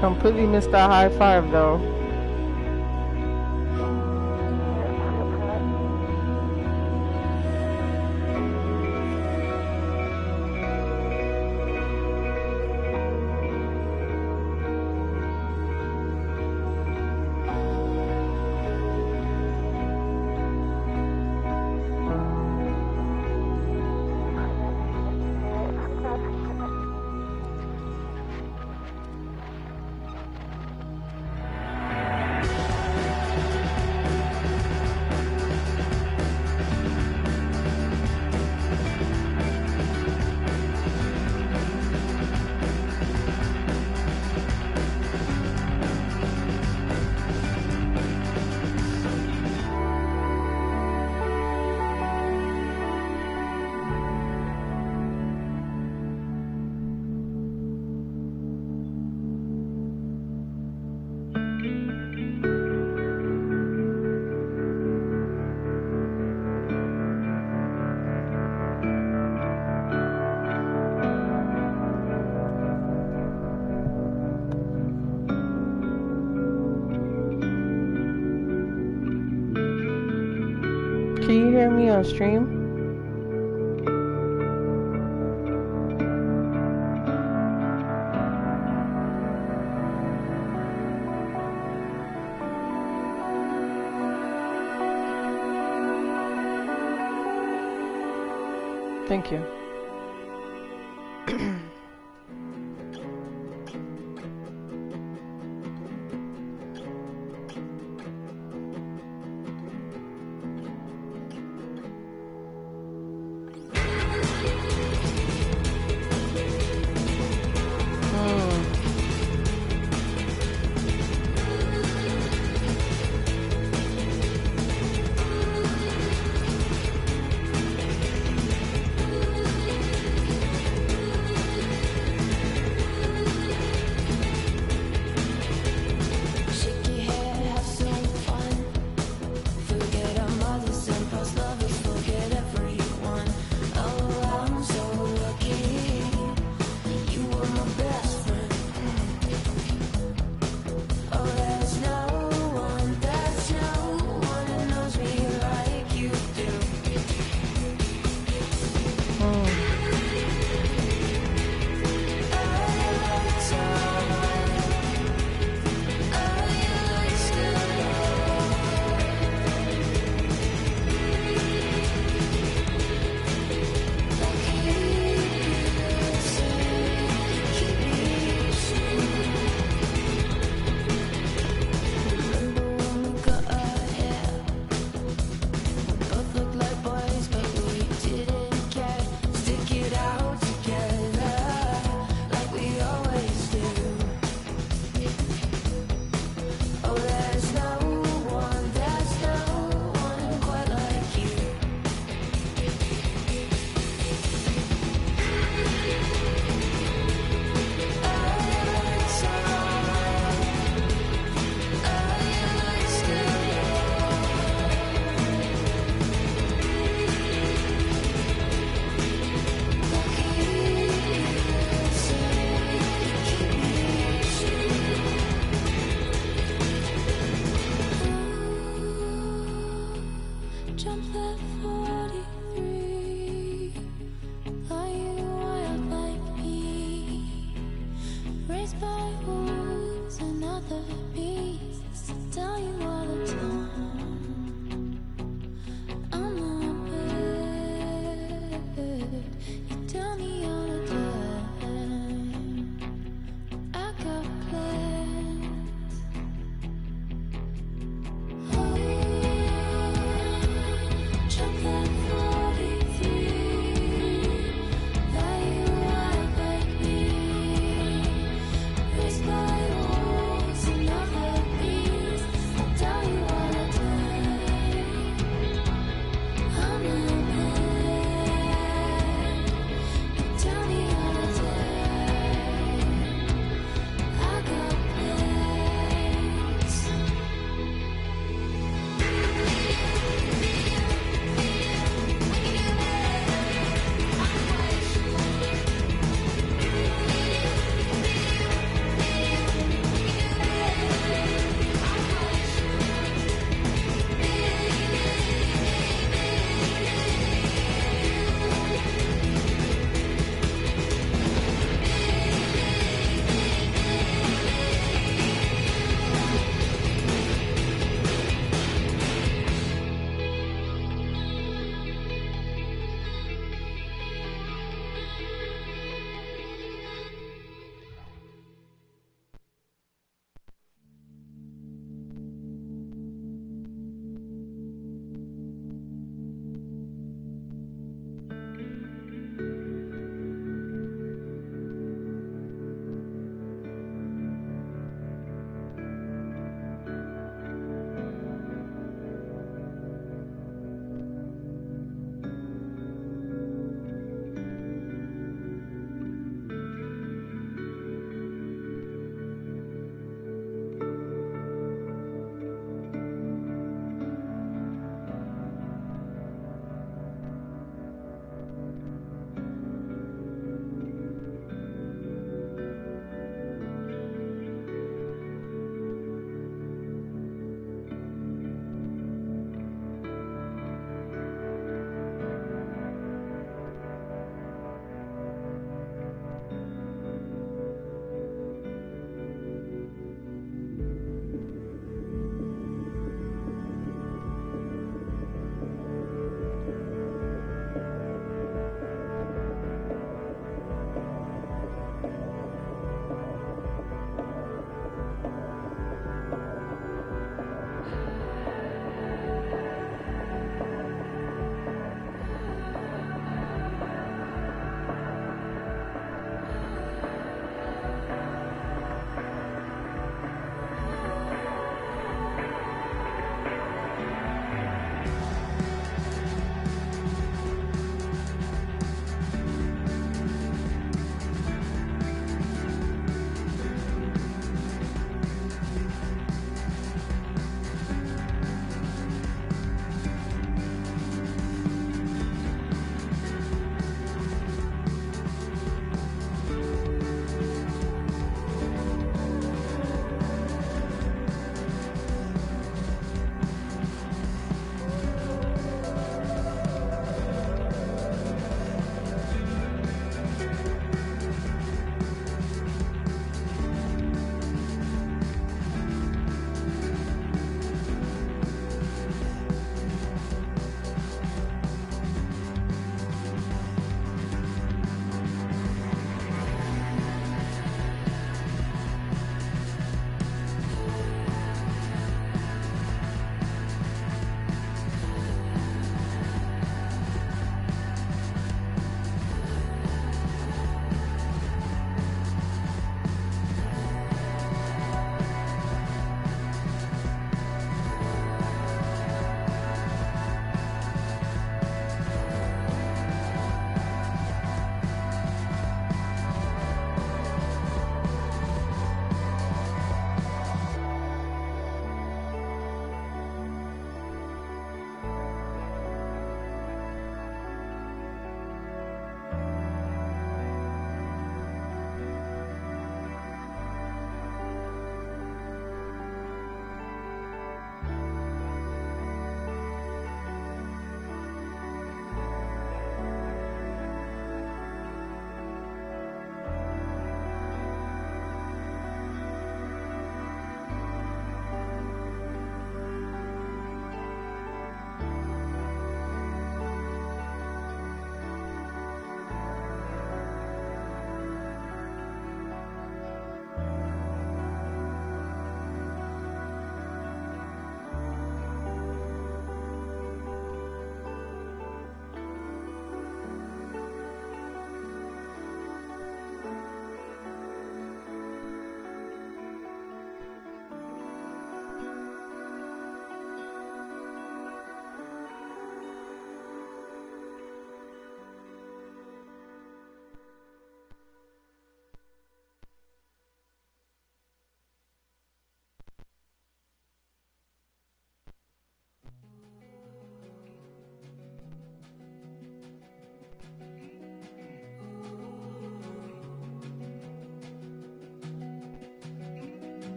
Completely missed that high five though. Can you hear me on stream? Thank you. Another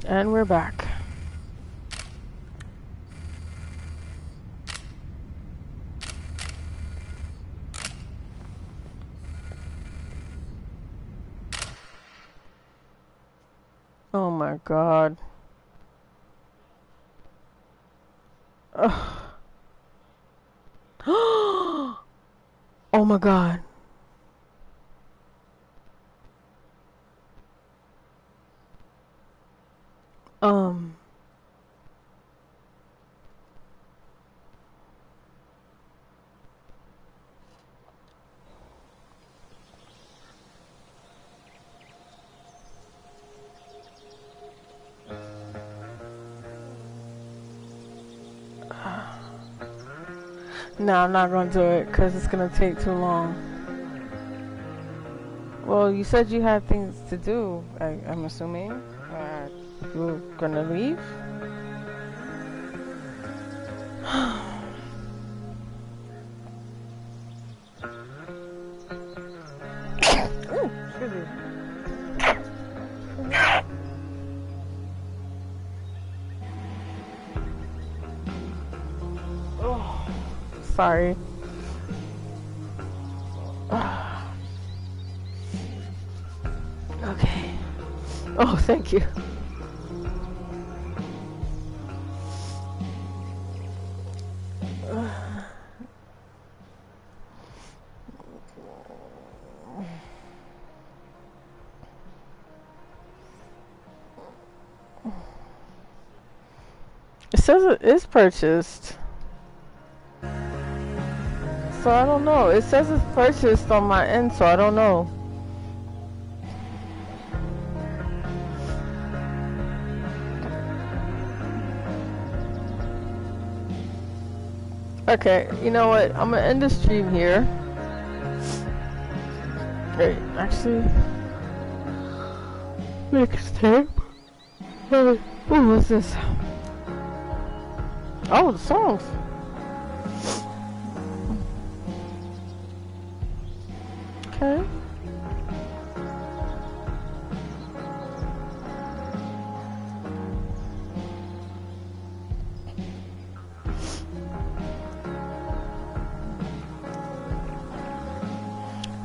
And we're back. Oh my god. Ugh. Oh my god. No, I'm not gonna do it because it's gonna take too long. Well, you said you had things to do. I'm assuming you were gonna leave. Ooh, excuse me. Oh, sorry. Okay. Oh, thank you. It says it is purchased. So I don't know. It says it's purchased on my end, so I don't know. Okay, you know what? I'm gonna end the stream here. Wait, actually, next time. What was this? Oh, the songs. Okay.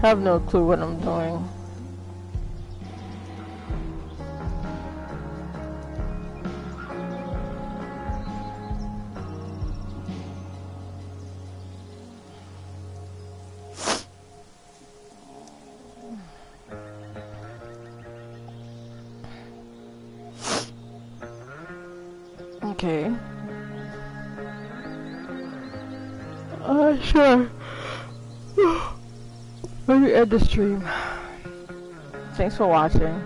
I have no clue what I'm doing. Okay. Sure. Let me end the stream. Thanks for watching.